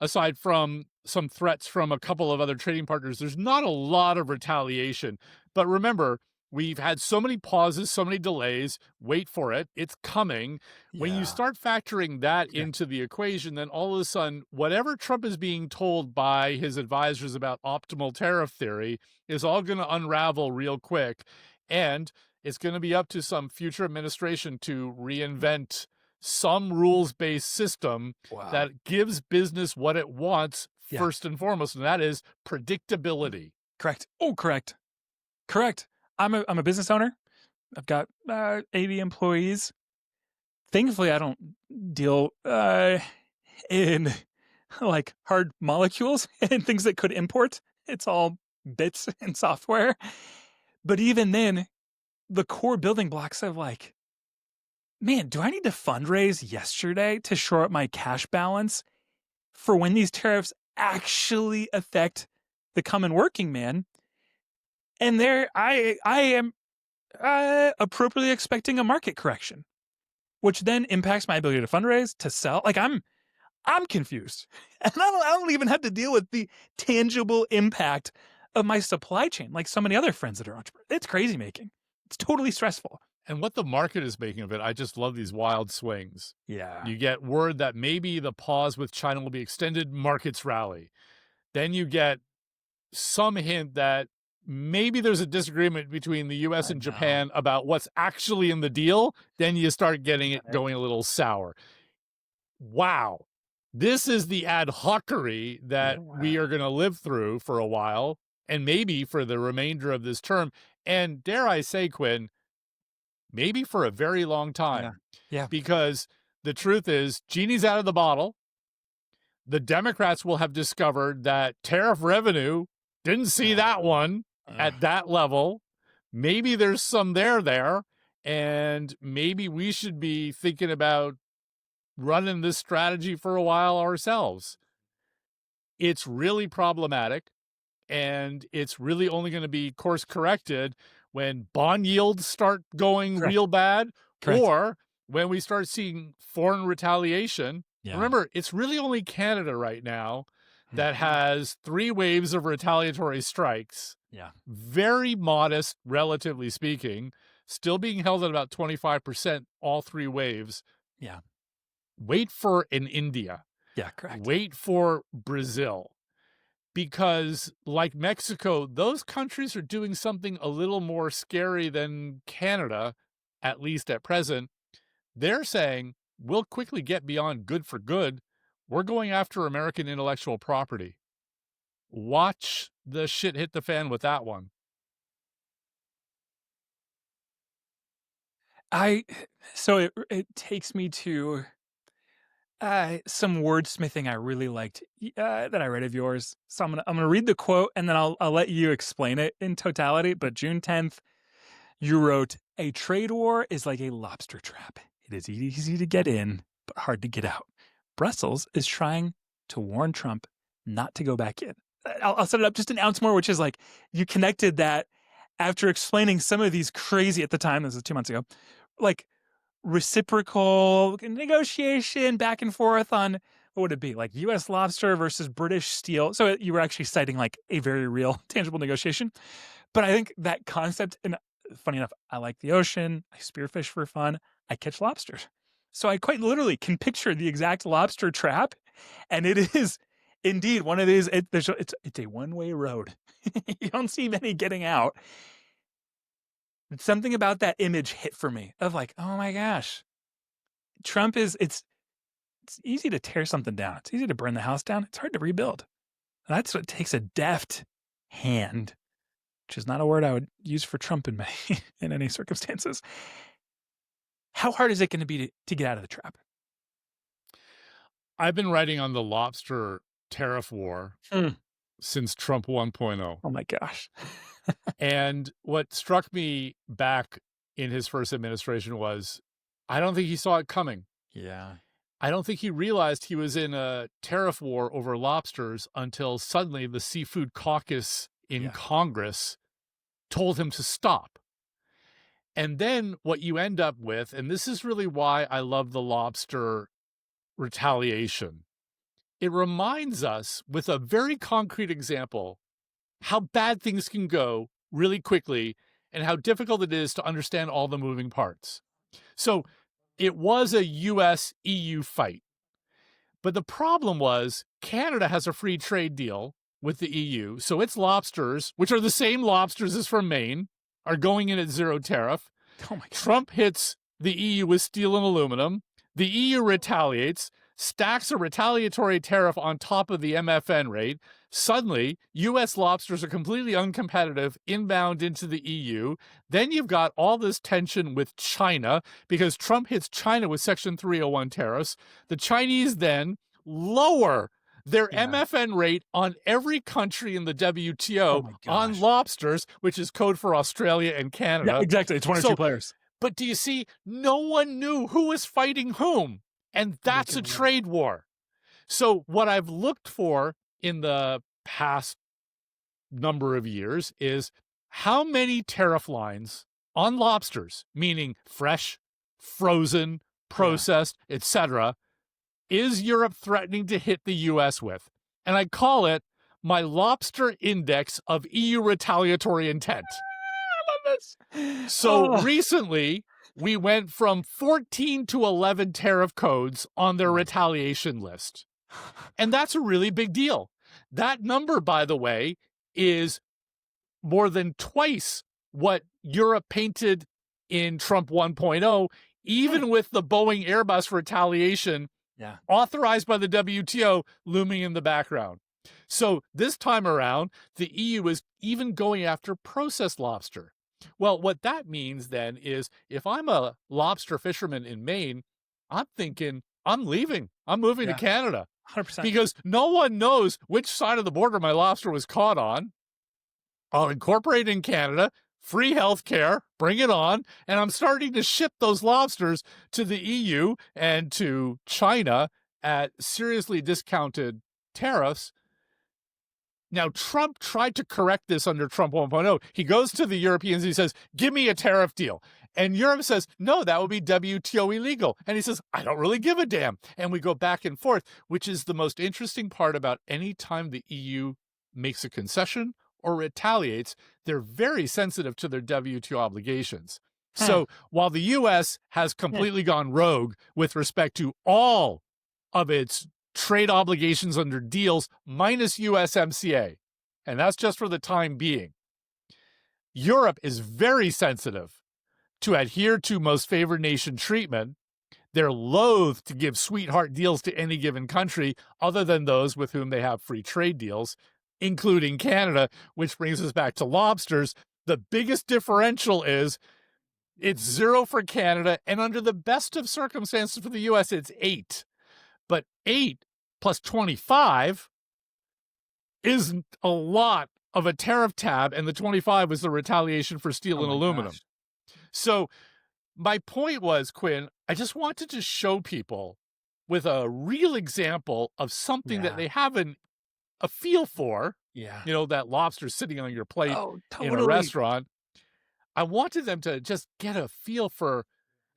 aside from some threats from a couple of other trading partners, there's not a lot of retaliation. But remember, we've had so many pauses, so many delays. Wait for it. It's coming. When you start factoring that into the equation, then all of a sudden, whatever Trump is being told by his advisors about optimal tariff theory is all going to unravel real quick. And it's going to be up to some future administration to reinvent some rules-based system that gives business what it wants first and foremost, and that is predictability. Correct. Oh, correct. I'm a business owner. I've got 80 employees. Thankfully, I don't deal in like hard molecules and things that could import. It's all bits and software. But even then, the core building blocks of like, man, do I need to fundraise yesterday to shore up my cash balance for when these tariffs actually affect the common working man? And there, I am appropriately expecting a market correction, which then impacts my ability to fundraise, to sell. Like I'm confused, and I don't even have to deal with the tangible impact of my supply chain like so many other friends that are entrepreneurs. It's crazy making. It's totally stressful. And what the market is making of it, I just love these wild swings. Yeah. You get word that maybe the pause with China will be extended, markets rally. Then you get some hint that maybe there's a disagreement between the U.S. and Japan about what's actually in the deal. Then you start getting it going a little sour. Wow. This is the ad hocery that we are going to live through for a while, and maybe for the remainder of this term. And dare I say, Quinn, maybe for a very long time. Yeah. Because the truth is, genie's out of the bottle. the Democrats will have discovered that tariff revenue didn't see that one at that level. Maybe there's some there, and maybe we should be thinking about running this strategy for a while ourselves. It's really problematic, and it's really only going to be course corrected when bond yields start going real bad, or when we start seeing foreign retaliation. Remember, it's really only Canada right now that has 3 waves of retaliatory strikes. Very modest, relatively speaking, still being held at about 25%, all 3 waves. Wait for an India. Wait for Brazil. Because, like Mexico, those countries are doing something a little more scary than Canada, at least at present. They're saying, we'll quickly get beyond good for good. We're going after American intellectual property. Watch the shit hit the fan with that one. So it takes me to some wordsmithing I really liked that I read of yours. So I'm gonna read the quote and then I'll let you explain it in totality. But June 10th, you wrote, "A trade war is like a lobster trap. It is easy to get in, but hard to get out. Brussels is trying to warn Trump not to go back in." I'll set it up just an ounce more, which is like you connected that after explaining some of these crazy, at the time, this was 2 months ago, like reciprocal negotiation back and forth on, what would it be, like U.S. lobster versus British steel. So you were actually citing like a very real, tangible negotiation. But I think that concept, and funny enough, I like the ocean. I spearfish for fun. I catch lobsters. So I quite literally can picture the exact lobster trap. And it is indeed one of these, it's a one-way road. You don't see many getting out. Something about that image hit for me of like, oh my gosh, Trump it's easy to tear something down. It's easy to burn the house down. It's hard to rebuild. And that's what takes a deft hand, which is not a word I would use for Trump in any circumstances. How hard is it going to be to get out of the trap? I've been writing on the lobster tariff war since Trump 1.0. Oh my gosh. And what struck me back in his first administration was, I don't think he saw it coming. I don't think he realized he was in a tariff war over lobsters until suddenly the Seafood Caucus in Congress told him to stop. And then what you end up with, and this is really why I love the lobster retaliation, it reminds us with a very concrete example how bad things can go really quickly and how difficult it is to understand all the moving parts. So it was a US-EU fight. But the problem was Canada has a free trade deal with the EU, so its lobsters, which are the same lobsters as from Maine, are going in at 0 tariff. Oh my God. Trump hits the EU with steel and aluminum. The EU retaliates, stacks a retaliatory tariff on top of the MFN rate. Suddenly, U.S. lobsters are completely uncompetitive inbound into the EU. Then you've got all this tension with China because Trump hits China with Section 301 tariffs. The Chinese then lower their MFN rate on every country in the WTO on lobsters, which is code for Australia and Canada. Yeah, exactly. It's one or two players. But do you see, no one knew who was fighting whom. And that's a trade war. So what I've looked for in the past number of years is how many tariff lines on lobsters, meaning fresh, frozen, processed, etc., is Europe threatening to hit the U.S. with? And I call it my lobster index of EU retaliatory intent. I love this. So recently, we went from 14 to 11 tariff codes on their retaliation list. And that's a really big deal. That number, by the way, is more than twice what Europe painted in Trump 1.0, even with the Boeing Airbus retaliation authorized by the WTO looming in the background. So this time around, the EU is even going after processed lobster. Well, what that means then is if I'm a lobster fisherman in Maine, I'm thinking, I'm leaving. I'm moving to Canada. 100%. Because no one knows which side of the border my lobster was caught on. I'll incorporate in Canada, free health care, bring it on, and I'm starting to ship those lobsters to the EU and to China at seriously discounted tariffs. Now, Trump tried to correct this under Trump 1.0. He goes to the Europeans and he says, give me a tariff deal. And Europe says, no, that would be WTO illegal. And he says, I don't really give a damn. And we go back and forth, which is the most interesting part about any time the EU makes a concession or retaliates. They're very sensitive to their WTO obligations. So while the U.S. has completely gone rogue with respect to all of its trade obligations under deals minus USMCA, and that's just for the time being, Europe is very sensitive to adhere to most favored nation treatment. They're loath to give sweetheart deals to any given country other than those with whom they have free trade deals, including Canada, which brings us back to lobsters. The biggest differential is it's 0 for Canada, and under the best of circumstances for the U.S., it's 8. But 8 plus 25 isn't a lot of a tariff tab, and the 25 was the retaliation for steel and aluminum. Gosh. So my point was, Quinn, I just wanted to show people with a real example of something that they have a feel for, that lobster sitting on your plate in a restaurant. I wanted them to just get a feel for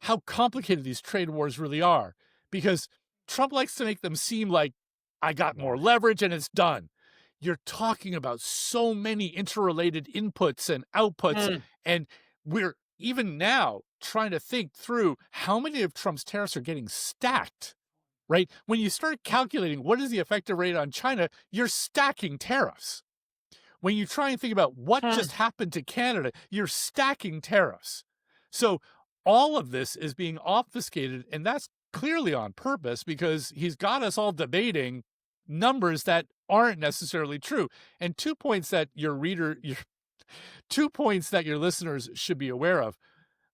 how complicated these trade wars really are, because Trump likes to make them seem like I got more leverage and it's done. You're talking about so many interrelated inputs and outputs, and we're even now trying to think through how many of Trump's tariffs are getting stacked, right? When you start calculating what is the effective rate on China, you're stacking tariffs. When you try and think about what just happened to Canada, you're stacking tariffs. So all of this is being obfuscated, and that's clearly on purpose because he's got us all debating numbers that aren't necessarily true. And 2 points that your 2 points that your listeners should be aware of.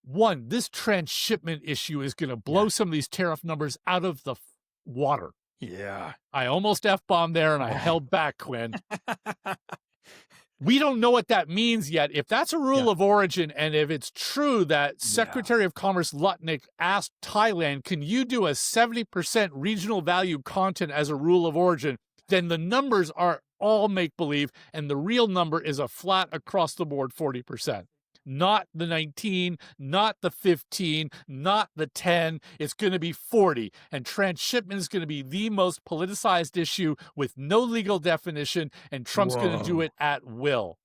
One, this transshipment issue is going to blow some of these tariff numbers out of the water. Yeah. I almost F-bombed there and I held back, Quinn. We don't know what that means yet. If that's a rule of origin, and if it's true that Secretary of Commerce Lutnick asked Thailand, can you do a 70% regional value content as a rule of origin, then the numbers are all make-believe, and the real number is a flat across-the-board 40%. Not the 19, not the 15, not the 10. It's going to be 40. And transshipment is going to be the most politicized issue with no legal definition, and Trump's going to do it at will.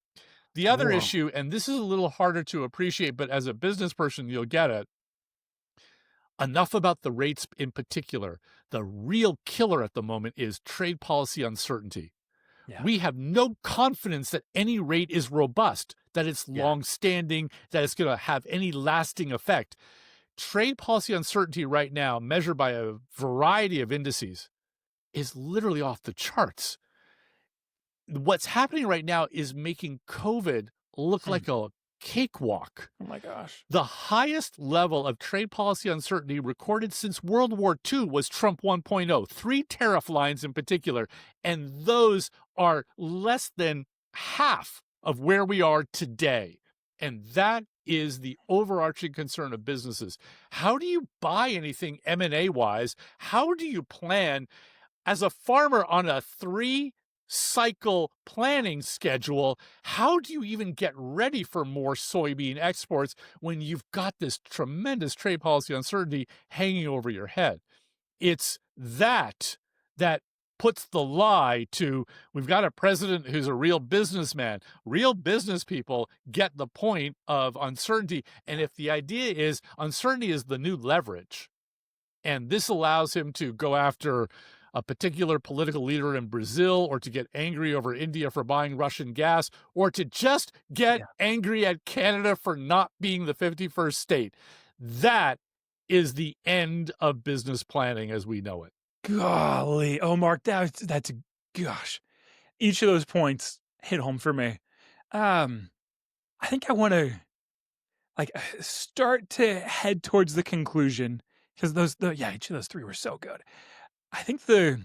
The other issue, and this is a little harder to appreciate, but as a business person, you'll get it. Enough about the rates in particular. The real killer at the moment is trade policy uncertainty. We have no confidence that any rate is robust, that it's long-standing, that it's going to have any lasting effect. Trade policy uncertainty right now, measured by a variety of indices, is literally off the charts. What's happening right now is making COVID look like a cakewalk. Oh my gosh. The highest level of trade policy uncertainty recorded since World War II was Trump 1.0, 3 tariff lines in particular, and those are less than half of where we are today. And that is the overarching concern of businesses. How do you buy anything M&A wise? How do you plan as a farmer on a 3-cycle planning schedule? How do you even get ready for more soybean exports when you've got this tremendous trade policy uncertainty hanging over your head? It's that puts the lie to, we've got a president who's a real businessman. Real business people get the point of uncertainty. And if the idea is uncertainty is the new leverage, and this allows him to go after a particular political leader in Brazil, or to get angry over India for buying Russian gas, or to just get angry at Canada for not being the 51st state, that is the end of business planning as we know it. Golly. Oh, Mark, that's gosh. Each of those points hit home for me. I think I want to start to head towards the conclusion, because each of those 3 were so good. I think the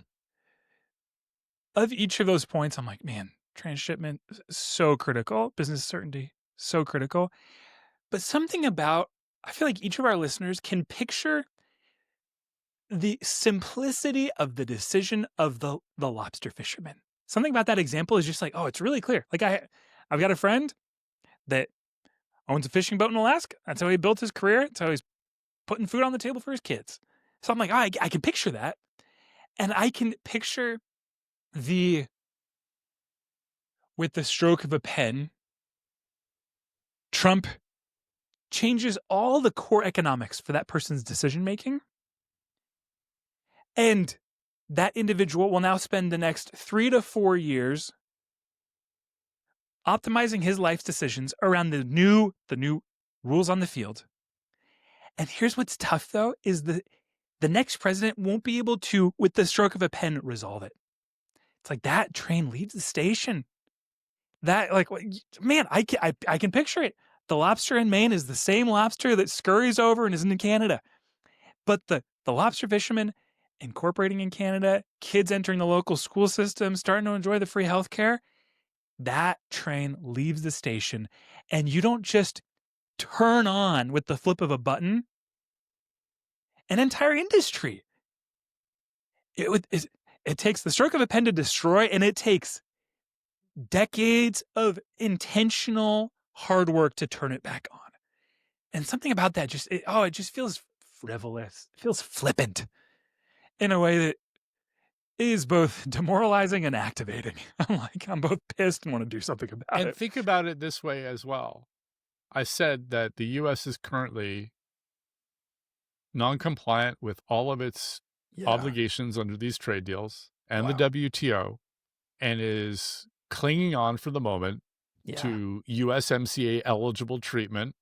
of each of those points, I'm like, man, transshipment, so critical. Business certainty, so critical. But something about, I feel like each of our listeners can picture the simplicity of the decision of the lobster fisherman. Something about that example is just like, oh, it's really clear. Like I've got a friend that owns a fishing boat in Alaska. That's how he built his career. That's how he's putting food on the table for his kids. So I'm like, oh, I can picture that. And I can picture with the stroke of a pen, Trump changes all the core economics for that person's decision-making. And that individual will now spend the next 3 to 4 years optimizing his life's decisions around the new rules on the field. And here's what's tough, though, is the next president won't be able to, with the stroke of a pen, resolve it. It's like that train leaves the station. That, like, man, I can picture it. The lobster in Maine is the same lobster that scurries over and is in Canada. But the lobster fishermen incorporating in Canada, kids entering the local school system, starting to enjoy the free healthcare, that train leaves the station. And you don't just turn on with the flip of a button an entire industry. It takes the stroke of a pen to destroy, and it takes decades of intentional hard work to turn it back on. And something about that it just feels frivolous. It feels flippant in a way that is both demoralizing and activating. I'm both pissed and want to do something about it. And think about it this way as well. I said that the U.S. is currently non-compliant with all of its obligations under these trade deals and the WTO, and is clinging on for the moment to USMCA eligible treatment.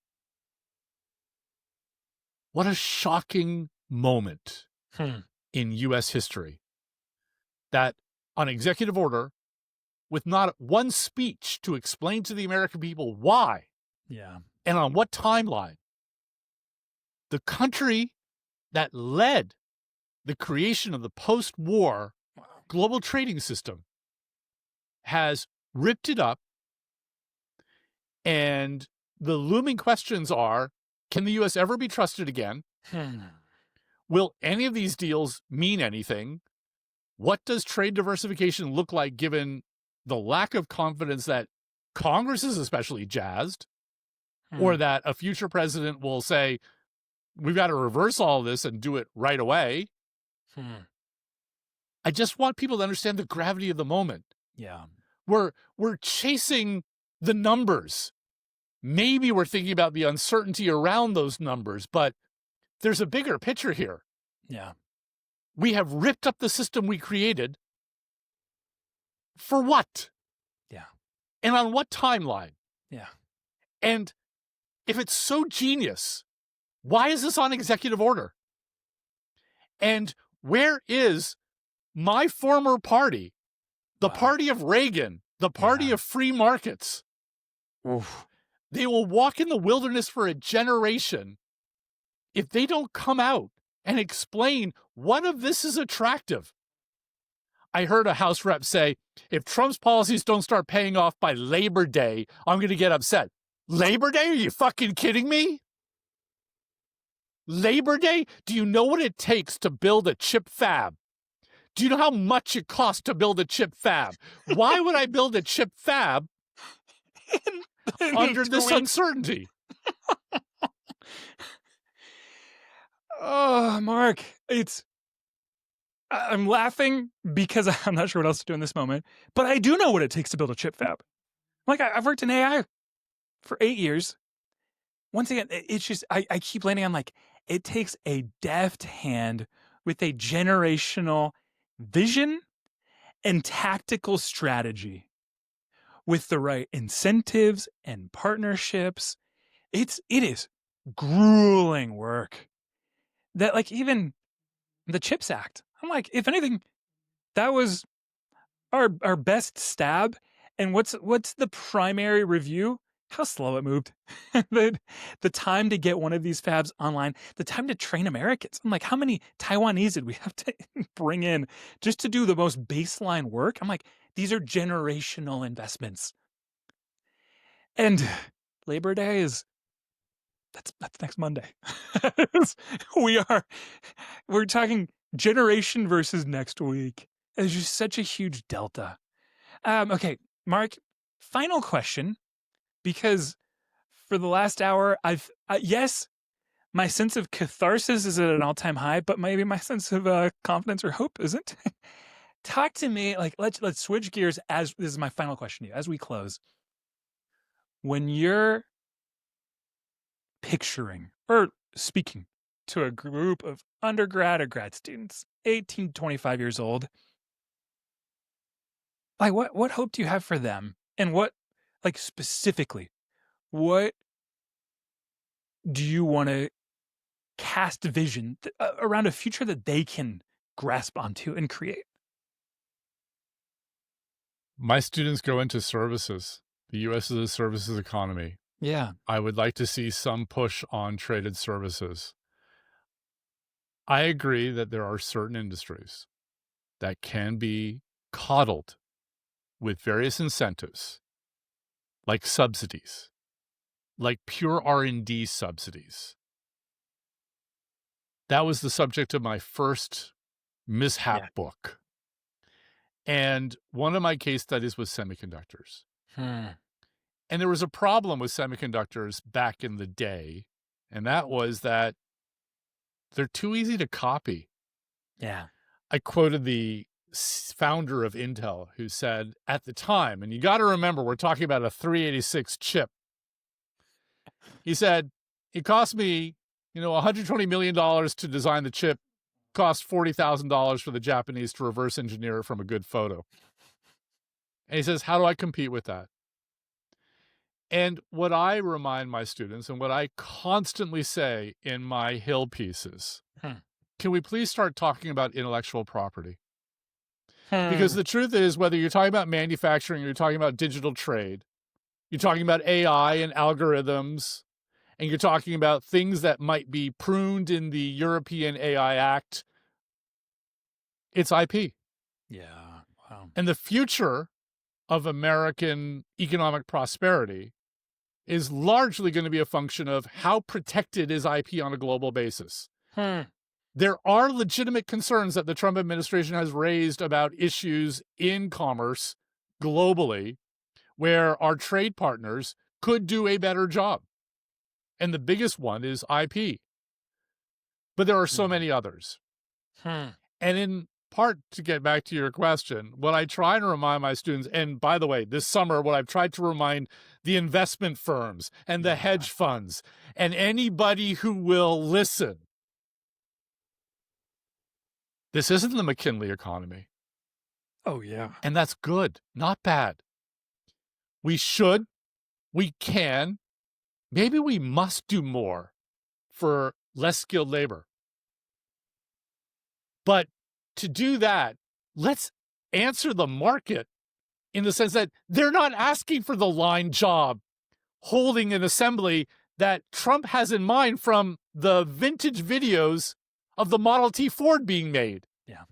What a shocking moment in U.S. history that on executive order, with not one speech to explain to the American people why and on what timeline, the country that led the creation of the post-war global trading system has ripped it up. And the looming questions are, can the U.S. ever be trusted again? Will any of these deals mean anything? What does trade diversification look like given the lack of confidence that Congress is especially jazzed, or that a future president will say, we've got to reverse all of this and do it right away? I just want people to understand the gravity of the moment. Yeah. We're chasing the numbers. Maybe we're thinking about the uncertainty around those numbers, but there's a bigger picture here. Yeah. We have ripped up the system we created. For what? Yeah. And on what timeline? Yeah. And if it's so genius, why is this on executive order? And where is my former party, the party of Reagan, the party of free markets? Oof. They will walk in the wilderness for a generation if they don't come out and explain what of this is attractive. I heard a House rep say, if Trump's policies don't start paying off by Labor Day, I'm going to get upset. Labor Day? Are you fucking kidding me? Labor Day? Do you know what it takes to build a chip fab? Do you know how much it costs to build a chip fab? Why would I build a chip fab under this uncertainty? Oh, Mark, I'm laughing because I'm not sure what else to do in this moment, but I do know what it takes to build a chip fab. Like, I've worked in AI for 8 years. Once again, it's just, I keep landing on, like, it takes a deft hand with a generational vision and tactical strategy with the right incentives and partnerships. It is grueling work. That, like, even the CHIPS Act, I'm like, if anything, that was our best stab. And what's the primary review? how slow it moved. The time to get one of these fabs online, the time to train Americans. I'm like, how many Taiwanese did we have to bring in just to do the most baseline work? I'm like, these are generational investments. And Labor Day is that's next Monday. We're talking generation versus next week. It's just such a huge delta. Okay, Mark, final question, because for the last hour, yes, my sense of catharsis is at an all-time high, but maybe my sense of confidence or hope isn't. Talk to me, like, let's switch gears. As this is my final question to you, as we close. When you're picturing or speaking to a group of undergrad or grad students, 18 to 25 years old, like what hope do you have for them? And what, like, specifically, what do you want to cast vision around a future that they can grasp onto and create? My students go into services. The U.S. is a services economy. Yeah. I would like to see some push on traded services. I agree that there are certain industries that can be coddled with various incentives, like subsidies, like pure R&D subsidies. That was the subject of my first mishap book. And one of my case studies was semiconductors. And there was a problem with semiconductors back in the day, and that was that they're too easy to copy. Yeah. I quoted the founder of Intel who said at the time, and you got to remember, we're talking about a 386 chip. He said, it cost me, $120 million to design the chip, cost $40,000 for the Japanese to reverse engineer it from a good photo. And he says, how do I compete with that? And what I remind my students and what I constantly say in my Hill pieces, can we please start talking about intellectual property? Because the truth is, whether you're talking about manufacturing or you're talking about digital trade, you're talking about AI and algorithms, and you're talking about things that might be pruned in the European AI Act, it's IP. Yeah. Wow. And the future of American economic prosperity is largely going to be a function of how protected is IP on a global basis. There are legitimate concerns that the Trump administration has raised about issues in commerce globally where our trade partners could do a better job. And the biggest one is IP. But there are so many others. And in part, to get back to your question, what I try to remind my students, and by the way, this summer, what I've tried to remind the investment firms and the hedge funds and anybody who will listen, this isn't the McKinley economy. Oh, yeah. And that's good, not bad. We should, we can, maybe we must do more for less skilled labor. But to do that, let's answer the market in the sense that they're not asking for the line job holding an assembly that Trump has in mind from the vintage videos of the Model T Ford being made. Yeah.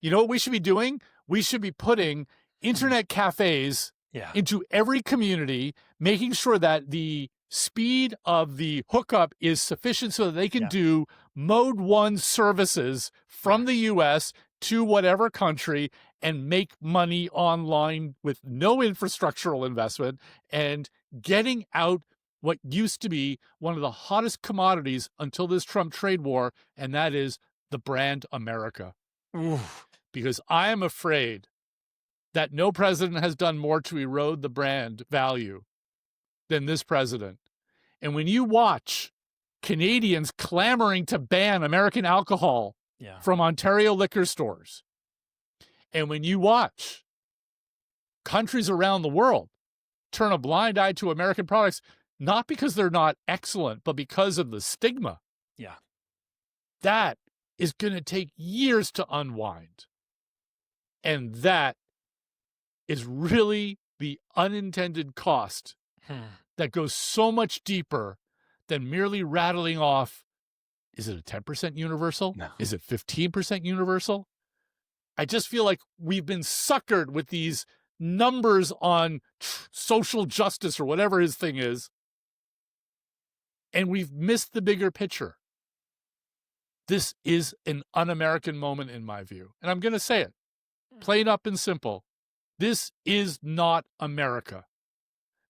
You know what we should be doing? We should be putting internet cafes into every community, making sure that the speed of the hookup is sufficient so that they can do mode 1 services from the U.S. to whatever country and make money online with no infrastructural investment and getting out what used to be one of the hottest commodities until this Trump trade war, and that is the brand America. Oof. Because I am afraid that no president has done more to erode the brand value than this president. And when you watch Canadians clamoring to ban American alcohol from Ontario liquor stores, and when you watch countries around the world turn a blind eye to American products, not because they're not excellent, but because of the stigma, that is going to take years to unwind. And that is really the unintended cost that goes so much deeper than merely rattling off, is it a 10% universal? No. Is it 15% universal? I just feel like we've been suckered with these numbers on social justice or whatever his thing is, and we've missed the bigger picture. This is an un-American moment in my view. And I'm going to say it, plain up and simple. This is not America.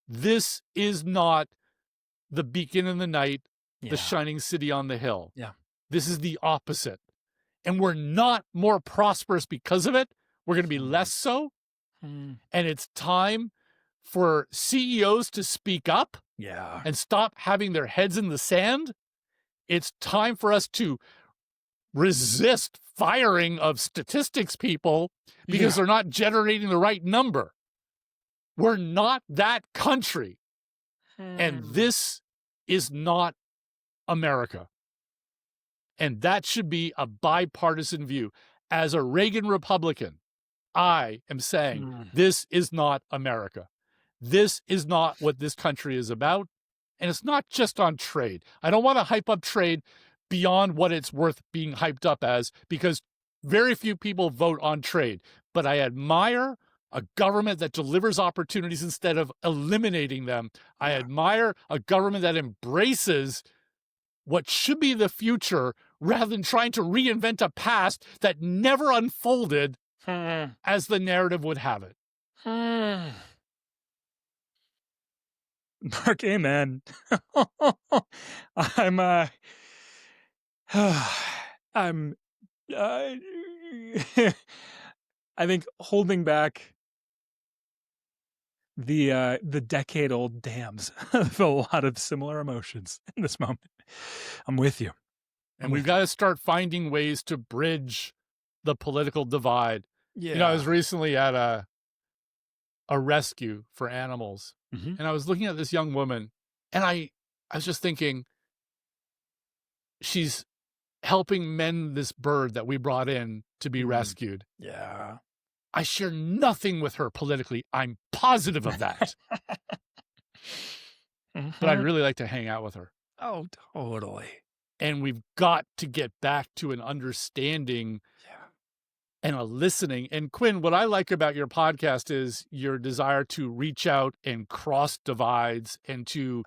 This is not the beacon in the night, the shining city on the hill. Yeah. This is the opposite. And we're not more prosperous because of it. We're going to be less so. And it's time for CEOs to speak up and stop having their heads in the sand. It's time for us to resist firing of statistics people because they're not generating the right number. We're not that country. And this is not America. And that should be a bipartisan view. As a Reagan Republican, I am saying this is not America. This is not what this country is about. And it's not just on trade. I don't want to hype up trade beyond what it's worth being hyped up as, because very few people vote on trade. But I admire a government that delivers opportunities instead of eliminating them. I admire a government that embraces what should be the future rather than trying to reinvent a past that never unfolded as the narrative would have it. Mark, amen. I think holding back the decade-old dams of a lot of similar emotions in this moment. I'm with you. And we've got to start finding ways to bridge the political divide. Yeah. You know, I was recently at a rescue for animals, and I was looking at this young woman, and I was just thinking, she's helping mend this bird that we brought in to be rescued. Yeah. I share nothing with her politically. I'm positive of that. But I'd really like to hang out with her. Oh, totally. And we've got to get back to an understanding and a listening. And Quinn, what I like about your podcast is your desire to reach out and cross divides and to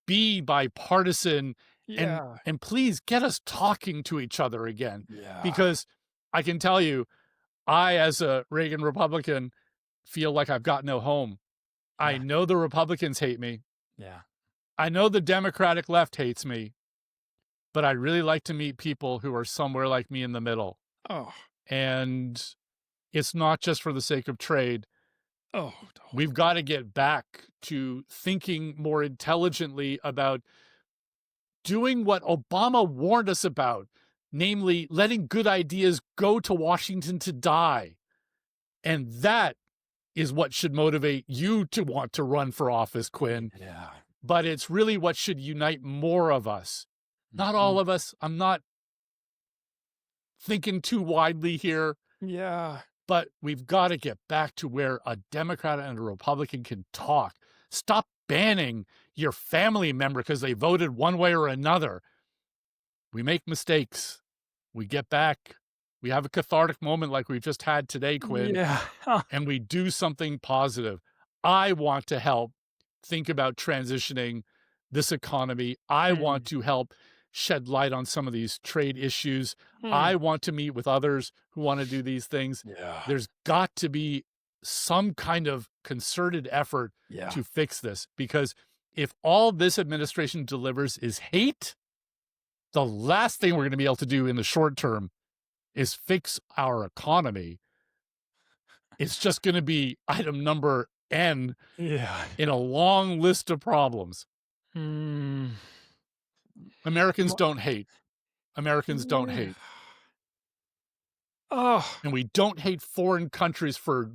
be bipartisan. And please get us talking to each other again. Because I can tell you, I, as a Reagan Republican, feel like I've got no home. I know the Republicans hate me. I know the Democratic left hates me. But I'd really like to meet people who are somewhere like me in the middle. And it's not just for the sake of trade. We've got to get back to thinking more intelligently about doing what Obama warned us about, namely letting good ideas go to Washington to die. And that is what should motivate you to want to run for office, Quinn. But it's really what should unite more of us. Not all of us. I'm not thinking too widely here. But we've got to get back to where a Democrat and a Republican can talk. Stop banning your family member because they voted one way or another. We make mistakes. We get back. We have a cathartic moment like we've just had today, Quinn. And we do something positive. I want to help think about transitioning this economy. I want to help shed light on some of these trade issues. I want to meet with others who want to do these things. There's got to be some kind of concerted effort to fix this, because if all this administration delivers is hate, the last thing we're going to be able to do in the short term is fix our economy. It's just going to be item number N in a long list of problems. Americans don't hate. Americans don't hate. And we don't hate foreign countries for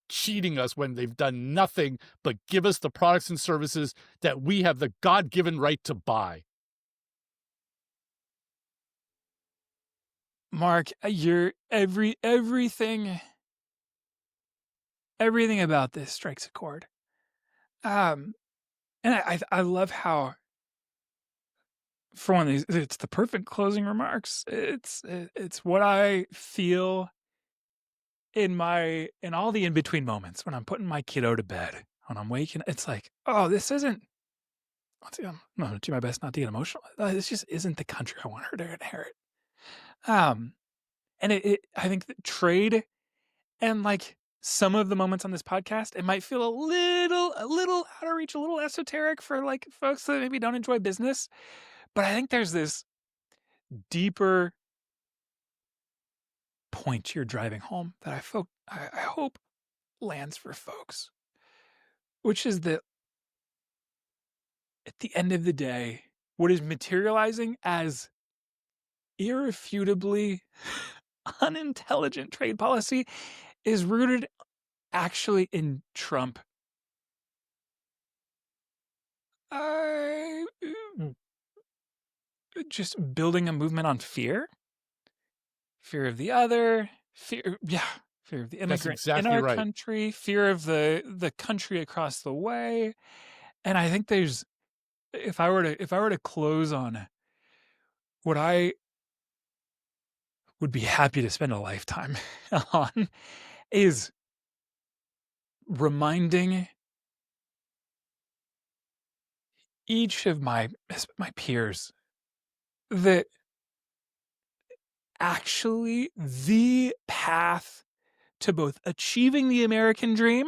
cheating us when they've done nothing but give us the products and services that we have the God-given right to buy. Mark, you're everything about this strikes a chord. And I love how, for one of these, it's the perfect closing remarks. It's what I feel in all the in-between moments when I'm putting my kiddo to bed, when I'm waking. It's like, oh, this isn't. I'm gonna do my best not to get emotional. This just isn't the country I want her to inherit. And I think that trade and like some of the moments on this podcast, it might feel a little out of reach, a little esoteric for like folks that maybe don't enjoy business. But I think there's this deeper point you're driving home that I hope lands for folks, which is that at the end of the day, what is materializing as irrefutably unintelligent trade policy is rooted actually in Trump just building a movement on fear of the other, fear of the immigrant in our country, fear of the country across the way. And I think there's, if I were to close on what I would be happy to spend a lifetime on, is reminding each of my peers that actually the path to both achieving the American dream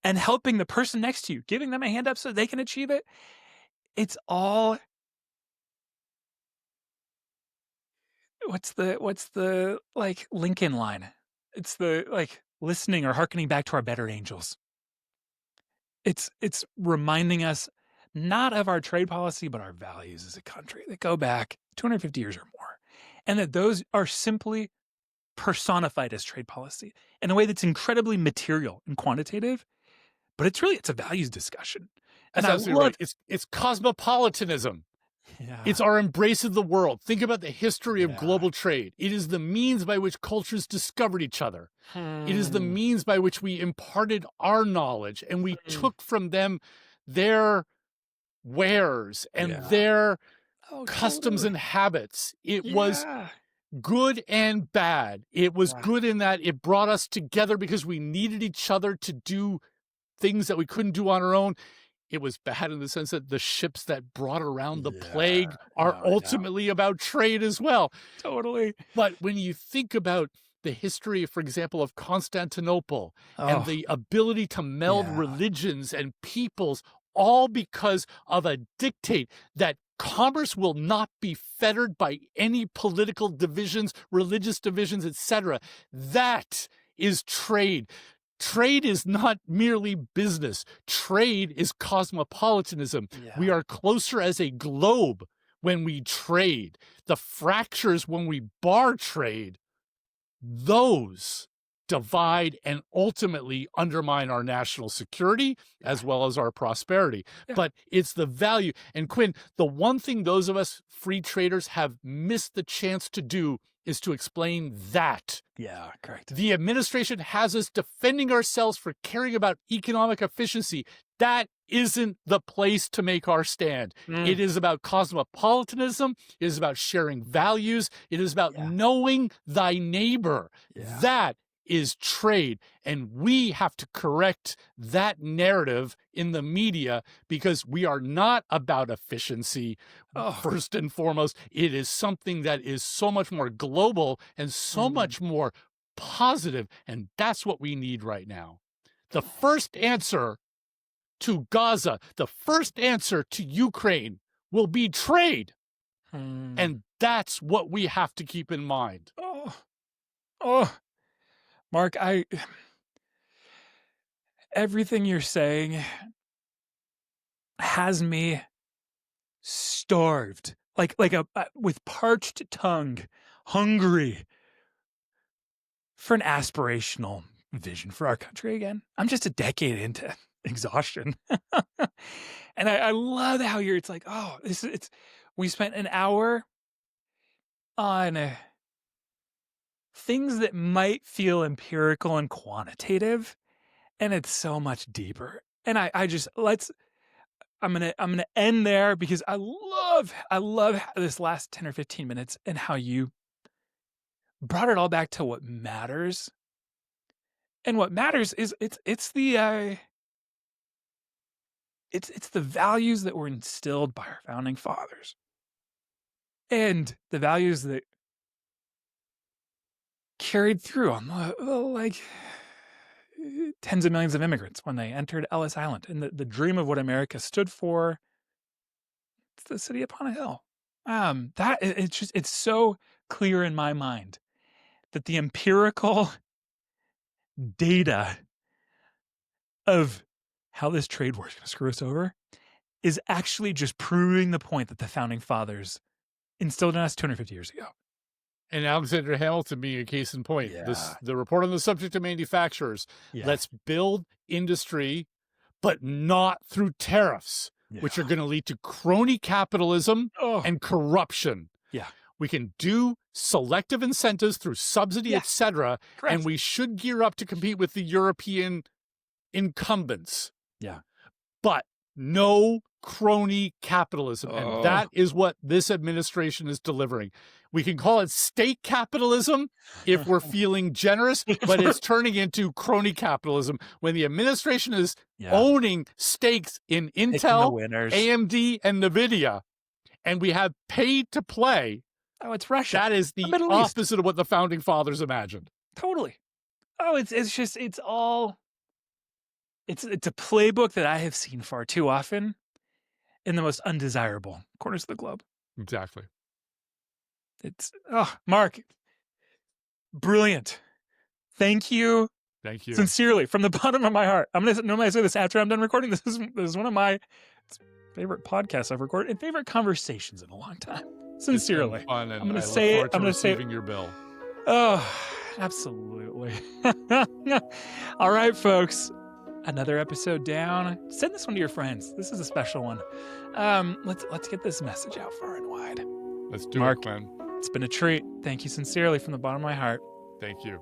and helping the person next to you, giving them a hand up so they can achieve it, it's all, what's the like Lincoln line? It's the like listening or hearkening back to our better angels. It's reminding us not of our trade policy, but our values as a country that go back 250 years or more. And that those are simply personified as trade policy in a way that's incredibly material and quantitative, but it's a values discussion. And I love it's cosmopolitanism. Yeah. It's our embrace of the world. Think about the history of global trade. It is the means by which cultures discovered each other. It is the means by which we imparted our knowledge and we took from them their wares and their customs and habits. It was good and bad. It was good in that it brought us together because we needed each other to do things that we couldn't do on our own. It was bad in the sense that the ships that brought around the plague are ultimately about trade as well. Totally. But when you think about the history, for example, of Constantinople and the ability to meld religions and peoples, all because of a dictate that commerce will not be fettered by any political divisions, religious divisions, etc. That is trade. Trade is not merely business. Trade is cosmopolitanism. Yeah. We are closer as a globe when we trade. The fractures when we bar trade, those divide and ultimately undermine our national security as well as our prosperity. But it's the value. And Quinn, the one thing those of us free traders have missed the chance to do is to explain that. Yeah, correct. The administration has us defending ourselves for caring about economic efficiency. That isn't the place to make our stand. It is about cosmopolitanism. It is about sharing values. It is about knowing thy neighbor. That is trade. And we have to correct that narrative in the media because we are not about efficiency. First and foremost, it is something that is so much more global and so much more positive. And that's what we need right now. The first answer to Gaza, the first answer to Ukraine will be trade. And that's what we have to keep in mind. Marc, everything you're saying has me starved, like with parched tongue, hungry for an aspirational vision for our country again. I'm just a decade into exhaustion. And I love how it's like, we spent an hour on things that might feel empirical and quantitative, and it's so much deeper. And I'm gonna end there because I love this last 10 or 15 minutes and how you brought it all back to what matters. And what matters is it's the values that were instilled by our founding fathers. And the values that carried through on like tens of millions of immigrants when they entered Ellis Island. And the dream of what America stood for, it's the city upon a hill. It's so clear in my mind that the empirical data of how this trade war is going to screw us over is actually just proving the point that the founding fathers instilled in us 250 years ago. And Alexander Hamilton being a case in point. Yeah. The report on the subject of manufacturers. Yeah. Let's build industry, but not through tariffs, which are going to lead to crony capitalism and corruption. Yeah. We can do selective incentives through subsidy, etc. And we should gear up to compete with the European incumbents. Yeah. But no crony capitalism. And that is what this administration is delivering. We can call it state capitalism if we're feeling generous, but it's turning into crony capitalism when the administration is owning stakes in Intel, AMD, and NVIDIA, and we have paid to play. Oh, it's Russia. That is the opposite of what the founding fathers imagined. Totally. Oh, it's a playbook that I have seen far too often in the most undesirable corners of the globe. Exactly. Marc, brilliant. Thank you. Thank you. Sincerely, from the bottom of my heart. Normally I say this after I'm done recording. This is one of my favorite podcasts I've recorded and favorite conversations in a long time. Sincerely. It's been fun, and I'm going to I say look it. forward to I'm going to say receiving your bill. Oh, absolutely. All right, folks. Another episode down. Send this one to your friends. This is a special one. Let's get this message out far and wide. Let's do Marc, it, man. It's been a treat. Thank you sincerely from the bottom of my heart. Thank you.